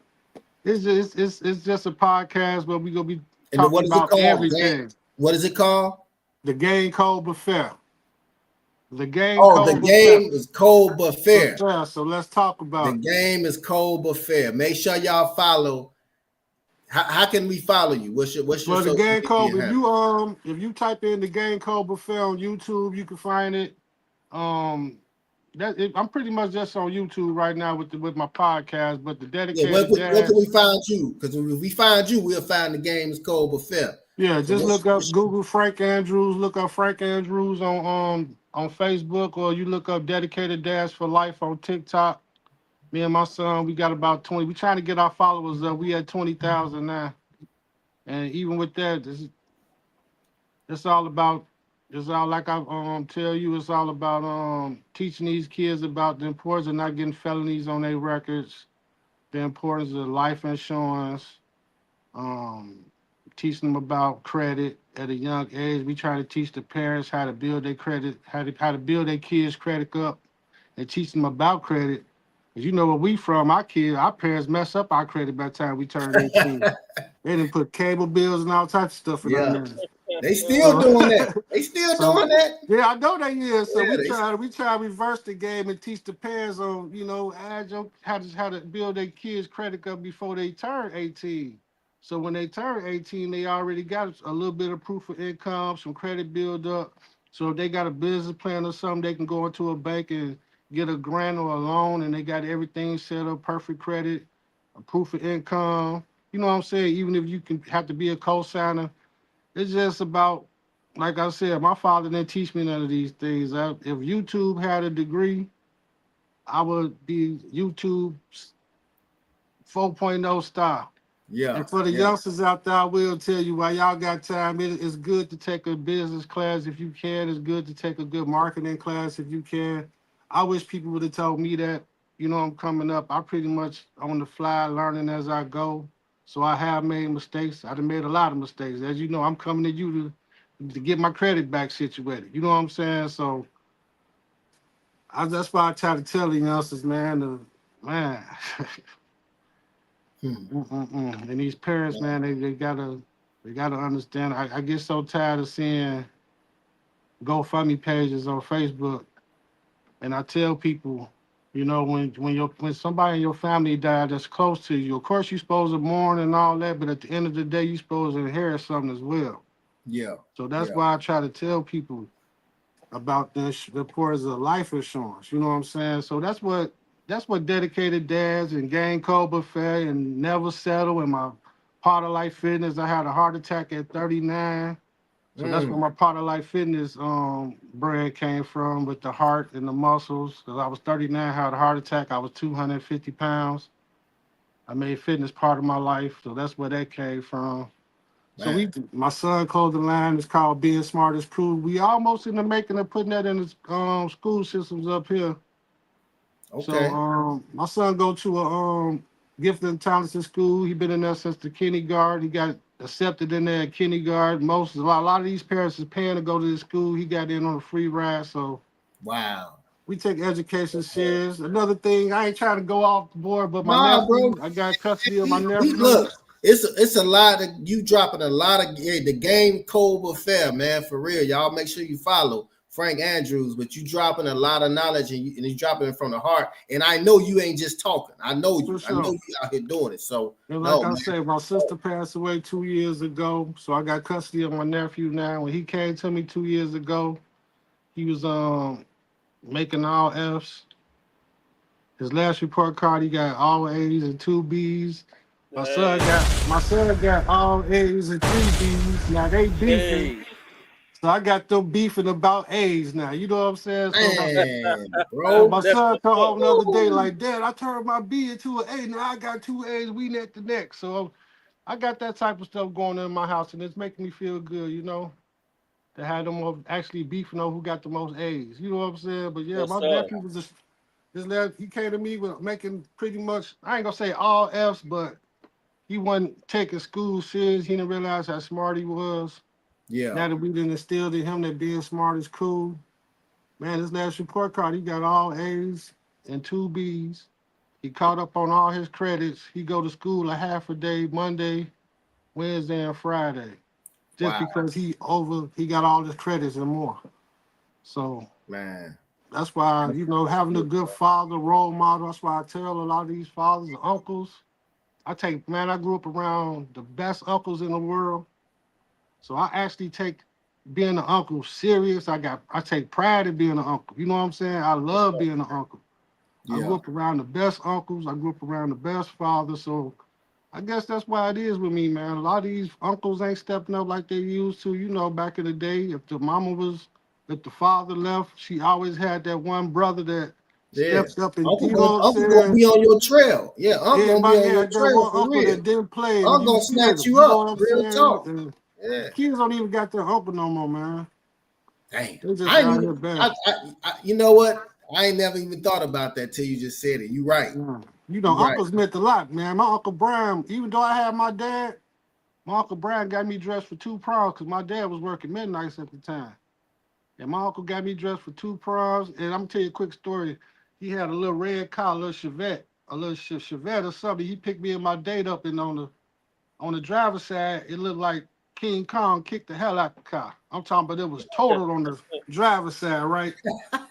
it's just a podcast where we gonna be And then talking what is it about called? everything. What is it called? The game code Buffet. The game Oh, the code Buffet. game is cold but fair. Buffet. So let's talk The about it. game is cold but fair. Make sure y'all follow. How can we follow you? What's your Well, the social game code. media handle? If you type in the game code Buffet on YouTube, you can find it. Um, I'm pretty much just on YouTube right now with my podcast, but the Yeah, dedicated where can dads. we find you? Because if we find you, we'll find the game is cold but fair. Yeah, So just look up Google Frank Andrews. Look up Frank Andrews on Facebook, or you look up Dedicated Dads for Life on TikTok. Me and my son, we got about 20. We trying to get our followers up. We at 20,000 now, and even with that, it's all about. It's all like I tell you. It's all about teaching these kids about the importance of not getting felonies on their records, the importance of life insurance, um, teaching them about credit at a young age. We try to teach the parents how to build their credit, how to build their kids' credit up, and teach them about credit. 'Cause you know where we from, our parents mess up our credit by the time we turned 18. They didn't put cable bills and all types of stuff in our yeah, names. they still So, doing that. They still so doing that. yeah, I know they is. So Yeah, they. we try to reverse the game and teach the parents on, how to build their kids' credit up before they turn 18. So when they turn 18, they already got a little bit of proof of income, some credit build up. So if they got a business plan or something, they can go into a bank and get a grant or a loan, and they got everything set up, perfect credit, a proof of income. You know what I'm saying? Even if you can have to be a co-signer, it's just about, like I said, my father didn't teach me none of these things. If YouTube had a degree, I would be YouTube 4.0 style. Yeah, And for the yeah, youngsters out there, I will tell you, while y'all got time, it's good to take a business class if you can. It's good to take a good marketing class if you can. I wish people would have told me that. I'm coming up. I pretty much on the fly, learning as I go. So I have made mistakes. I've made a lot of mistakes. As you know, I'm coming to you to get my credit back situated. You know what I'm saying? So that's why I try to tell the youngsters, man. hmm, And these parents, man, they gotta understand. I get so tired of seeing GoFundMe pages on Facebook, and I tell people, when somebody in your family died that's close to you, of course you're supposed to mourn and all that, but at the end of the day, you're supposed to inherit something as well. yeah, So that's yeah. why I try to tell people about the importance of life insurance. You know what I'm saying? So that's what dedicated dads and Gang Code Buffet and Never Settle and my part of life fitness. I had a heart attack at 39. So that's where Mm, my part of life fitness brand came from, with the heart and the muscles. Because I was 39, had a heart attack. I was 250 pounds. I made fitness part of my life. So that's where that came from. So man. my son clothing line is called Being Smart is Proved. We almost in the making of putting that in the school systems up here. So Okay. my son go to a gifted and talented school. He been in there since the kindergarten. He got accepted in there at kindergarten. A lot of these parents is paying to go to this school. He got in on a free ride. So Wow. we take education serious. Another thing, I ain't trying to go off the board, but my Nah, bro. nephew, I got custody of my We nephew. look. It's a lot of you dropping a lot of the game Cove affair, man. For real, y'all make sure you follow Frank Andrews. But you dropping a lot of knowledge and you dropping it from the heart. And I know you ain't just talking. I know For you. I know sure. you out here doing it. So And like no, I man. said, my sister passed away 2 years ago, so I got custody of my nephew now. When he came to me 2 years ago, he was making all Fs. His last report card, he got all A's and two B's. Hey, My son got all A's and three B's. Now they beefing, hey. so I got them beefing about A's now. You know what I'm saying? Man, So bro. my That's son what's come up. home the other day Woo. like, Dad, I turned my B into an A. Now I got two A's. We neck to neck. So I got that type of stuff going on in my house, and it's making me feel good, to have them actually beefing on who got the most A's. You know what I'm saying? But yeah, What's my up? nephew was just this last. He came to me with making pretty much. I ain't gonna say all F's, but he wasn't taking school serious. He didn't realize how smart he was. Yeah. Now that we didn't instilled in him that being smart is cool, man. His last report card, he got all A's and two B's. He caught up on all his credits. He go to school a half a day, Monday, Wednesday, and Friday, just Wow, because he got all his credits and more. So man. that's why, having a good father, role model, that's why I tell a lot of these fathers and uncles. I grew up around the best uncles in the world. So I actually take being an uncle serious. I take pride in being an uncle. You know what I'm saying? I love being an uncle. I grew Yeah. up around the best uncles. I grew up around the best fathers. So I guess that's why it is with me, man. A lot of these uncles ain't stepping up like they used to. You know, back in the day, if the father left, she always had that one brother that Yeah. stepped up and, you know what I'm Uncle gonna saying? be on your trail. Yeah, Uncle gonna be Everybody on your had that trail one for uncle real. that didn't play and Uncle you gonna scared snatch him. you You know what up. I'm Real saying? talk. Yeah. Kids don't even got their uncle no more, man. Damn. They just I ain't out here even, bad. you know what? I ain't never even thought about that till you just said it. You right. Yeah. You know, You right. uncles meant a lot, man. My Uncle Brian, even though I had my dad, my Uncle Brian got me dressed for 2 proms because my dad was working midnights at the time. And my uncle got me dressed for 2 proms. And I'm gonna tell you a quick story. He had a little red car, a little Chevette, Chevette or something. He picked me and my date up, and on the driver's side, it looked like King Kong kicked the hell out the car. I'm talking about it was totaled on the driver's side, right?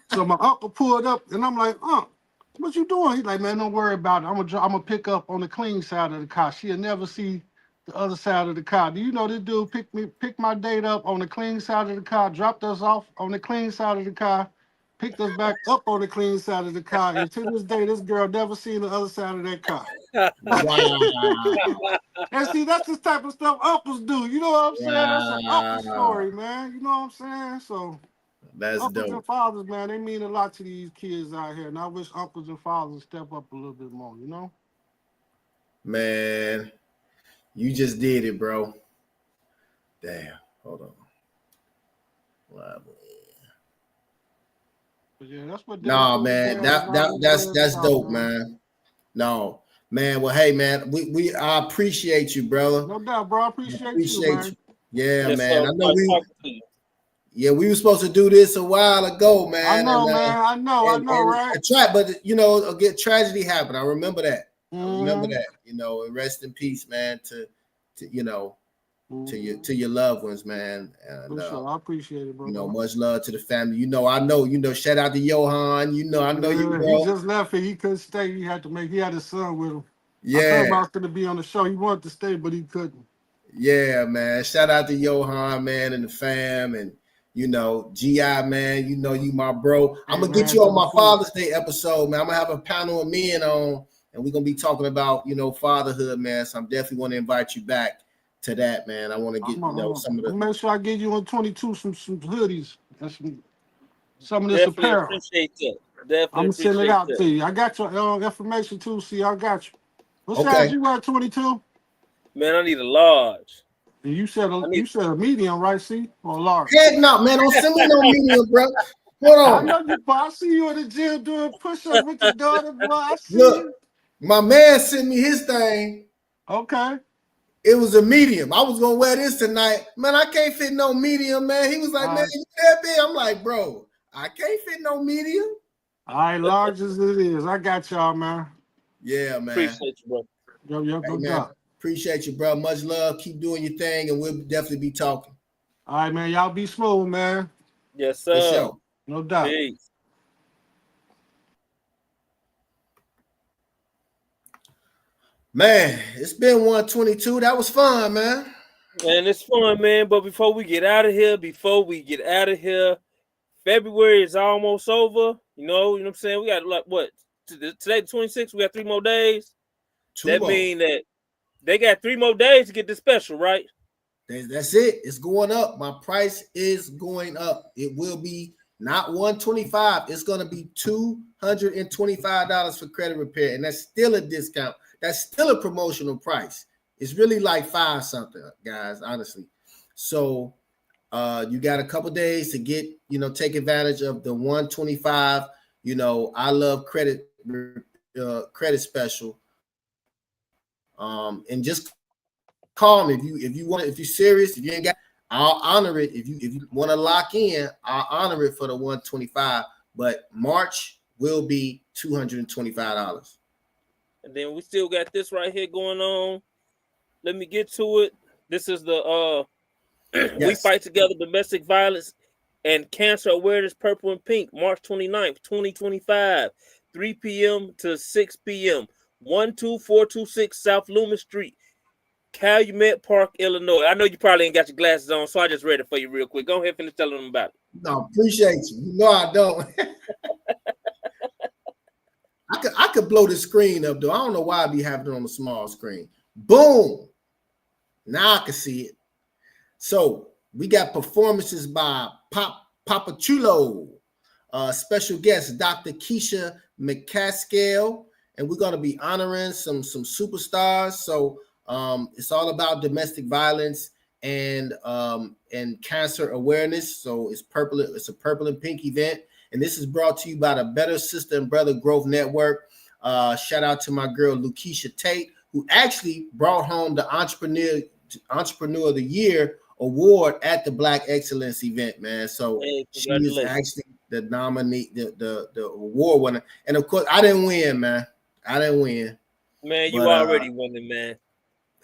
So my uncle pulled up, and I'm like, what you doing? He's like, man, don't worry about it. I'm gonna pick up on the clean side of the car. She'll never see the other side of the car. Do you know this dude picked my date up on the clean side of the car, dropped us off on the clean side of the car, picked us back up on the clean side of the car, and to this day, this girl never seen the other side of that car. Wow. And see, that's the type of stuff uncles do. You know what I'm saying? That's an uncle Wow. story, man. You know what I'm saying? So That's uncles dope. and fathers, man, they mean a lot to these kids out here. And I wish uncles and fathers step up a little bit more, you know? Man, you just did it, bro. Damn. Hold on. Wow. But yeah, that's what No, dedicated man. dad is all these days That's about, dope, man. No, man. Well, hey, man. I appreciate you, brother. No doubt, bro. I I appreciate you, appreciate you. man. Yeah, Yes, sir. man. I know Nice talking to you. we were supposed to do this a while ago, I man. know, man. I know, And right? but you know, again, tragedy happened. I remember that. Mm-hmm. You know, and rest in peace, man, to you know, Mm-hmm. to your loved ones, man. And For sure. I appreciate it, you know, bro. much love to the family. You know, shout out to Johan. You know, I know you, Yeah, he bro. just left it. He couldn't stay. He had his son with him. I told him Yeah, I was going to be on the show. He wanted to stay, but he couldn't. yeah, man. Shout out to Johan, man, and the fam, and you know, GI, man. You know, you my bro. I'm Hey, gonna get man, you to on the my fullest. Father's Day episode, man. I'm gonna have a panel of men on, and we're gonna be talking about, you know, fatherhood, man. So I'm definitely want to invite you back to that, man. I want to get, I'm you know, some of gonna the make sure I get you on 22 some hoodies and some of this Definitely apparel. appreciate that. Definitely I'm gonna send it appreciate out to that. you. I got your information too. See, I got you. What size okay. you at? 22. Man, I need a large. And I you need said a medium, right? See, or a large. Heck no, man. Don't send me no medium, bro. Hold I on. know you. Boy, I see you in the gym doing push-ups with your daughter. Boy, I see Look, you. my man sent me his thing. Okay. It was a medium. I was gonna wear this tonight. Man, I can't fit no medium, man. He was like, All man, right. you that big? I'm like, bro, I can't fit no medium. All right. Large as it is. I got y'all, man. Yeah, man. appreciate you, bro. Yo, Hey, no man. doubt. Appreciate you, bro. Much love. Keep doing your thing, and we'll definitely be talking. All right, man. Y'all be smooth, man. Yes, For sir. sure. No doubt. Peace. Man, it's been 122. That was fun, man. Man, it's fun, man. But before we get out of here, February is almost over. You know what I'm saying? We got like what? Today the 26th, we got 3 more days. Two That more. means that they got 3 more days to get the special, right? That's it. It's going up. My price is going up. It will be not 125. It's going to be $225 for credit repair, and that's still a discount. That's still a promotional price. It's really like 5 something, guys, honestly. So you got a couple days to get, you know, take advantage of the 125. You know, I love credit special. And just call me if you're serious. If you ain't got, I'll honor it. If you want to lock in, I'll honor it for the 125. But March will be $225. And then we still got this right here going on. Let me get to it. This is the We Yes. Fight Together Domestic Violence and Cancer Awareness Purple and Pink, March 29th, 2025, 3 p.m. to 6 p.m. 12426 South Loomis Street, Calumet Park, Illinois. I know you probably ain't got your glasses on, so I just read it for you real quick. Go ahead and finish telling them about it. No, appreciate you. You know I don't. I could blow the screen up though. I don't know why I be having it on the small screen. Boom. Now I can see it. So we got performances by Papa Chulo, special guest Dr. Keisha McCaskill, and we're gonna be honoring some superstars. So it's all about domestic violence and cancer awareness. So it's a purple and pink event, and this is brought to you by the Better Sister and Brother Growth Network. Shout out to my girl Lakeisha Tate, who actually brought home the Entrepreneur of the Year award at the Black Excellence event, man. So she is actually the nominee, the award winner. And of course, I didn't win, man. I didn't win. Man, you already winning, man.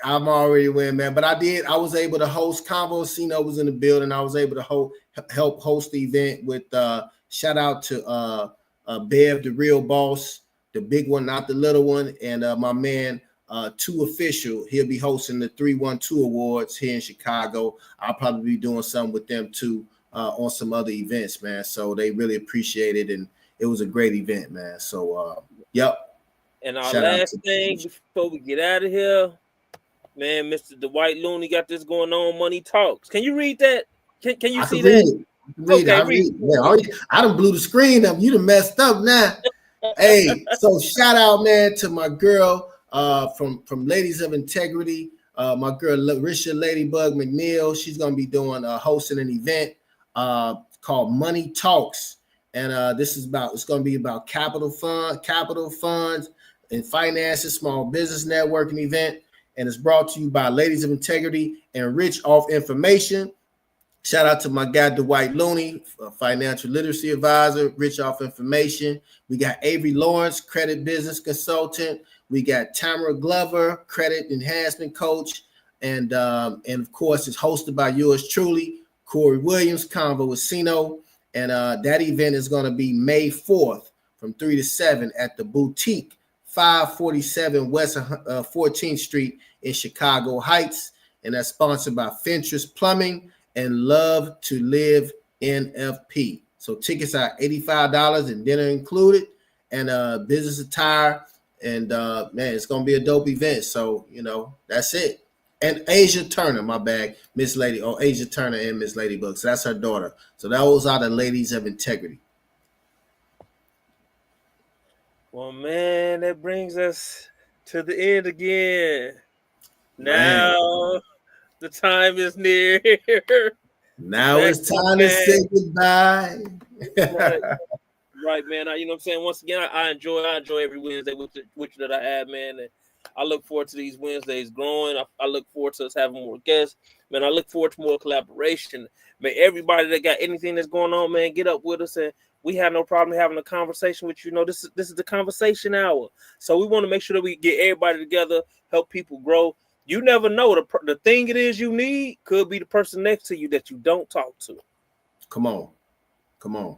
I'm already winning, man. But I was able to host CONVO. CINO was in the building. I was able to help host the event with shout out to Bev, the real boss, the big one, not the little one, and my man Two Official. He'll be hosting the 312 Awards here in Chicago. I'll probably be doing something with them too on some other events, man. So they really appreciate it, and it was a great event, man. So yep. And our last thing before we get out of here, man, Mr. Dwight Looney got this going on. Money Talks. Can you read that? Can you see that? Read it. Yeah, I done blew the screen up. You done messed up now. Hey, so shout out, man, to my girl from Ladies of Integrity, my girl Larisha Ladybug McNeil. She's gonna be doing hosting an event called Money Talks, and it's gonna be about capital funds and finances, small business networking event, and it's brought to you by Ladies of Integrity and Rich Off Information. Shout out to my guy Dwight Looney, financial literacy advisor, Rich Off Information. We got Avery Lawrence, credit business consultant. We got Tamara Glover, credit enhancement coach, and of course it's hosted by yours truly, Corey Williams, Convo with CINO, and that event is going to be May 4th from 3 to 7 at the Boutique, 547 West 14th Street in Chicago Heights, and that's sponsored by Fentress Plumbing and Love to Live NFP. So tickets are $85 and dinner included, and business attire, and man, it's gonna be a dope event. So that's it. And Asia Turner, my bag, Miss Lady, or Asia Turner and Miss Ladybug. So that's her daughter. So those are the Ladies of Integrity. Well, man, that brings us to the end again. Now the time is near. Now it's time to say goodbye. Right, man. You know what I'm saying? Once again, I enjoy every Wednesday with you that I have, man. And I look forward to these Wednesdays growing. I look forward to us having more guests. Man, I look forward to more collaboration. Man, everybody that got anything that's going on, man, get up with us, and we have no problem having a conversation with you. This is the conversation hour. So we want to make sure that we get everybody together, help people grow. You never know. The thing it is you need could be the person next to you that you don't talk to. Come on.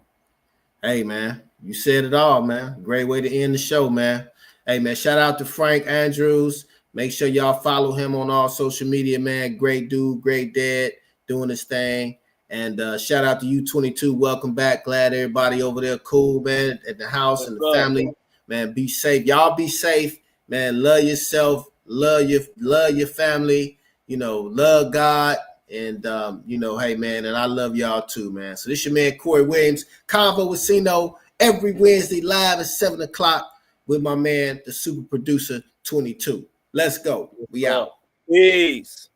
Hey, man, you said it all, man. Great way to end the show, man. Hey, man, shout out to Frank Andrews. Make sure y'all follow him on all social media, man. Great dude, great dad, doing his thing. And shout out to U22. Welcome back. Glad everybody over there cool, man, at the house and the family. Man, be safe. Y'all be safe, man. Love yourself. Love your family. Love God. And, hey, man, and I love y'all too, man. So this your man, Corey Williams, Convo with CINO, every Wednesday live at 7 o'clock with my man, the super producer 22. Let's go. We out. Peace.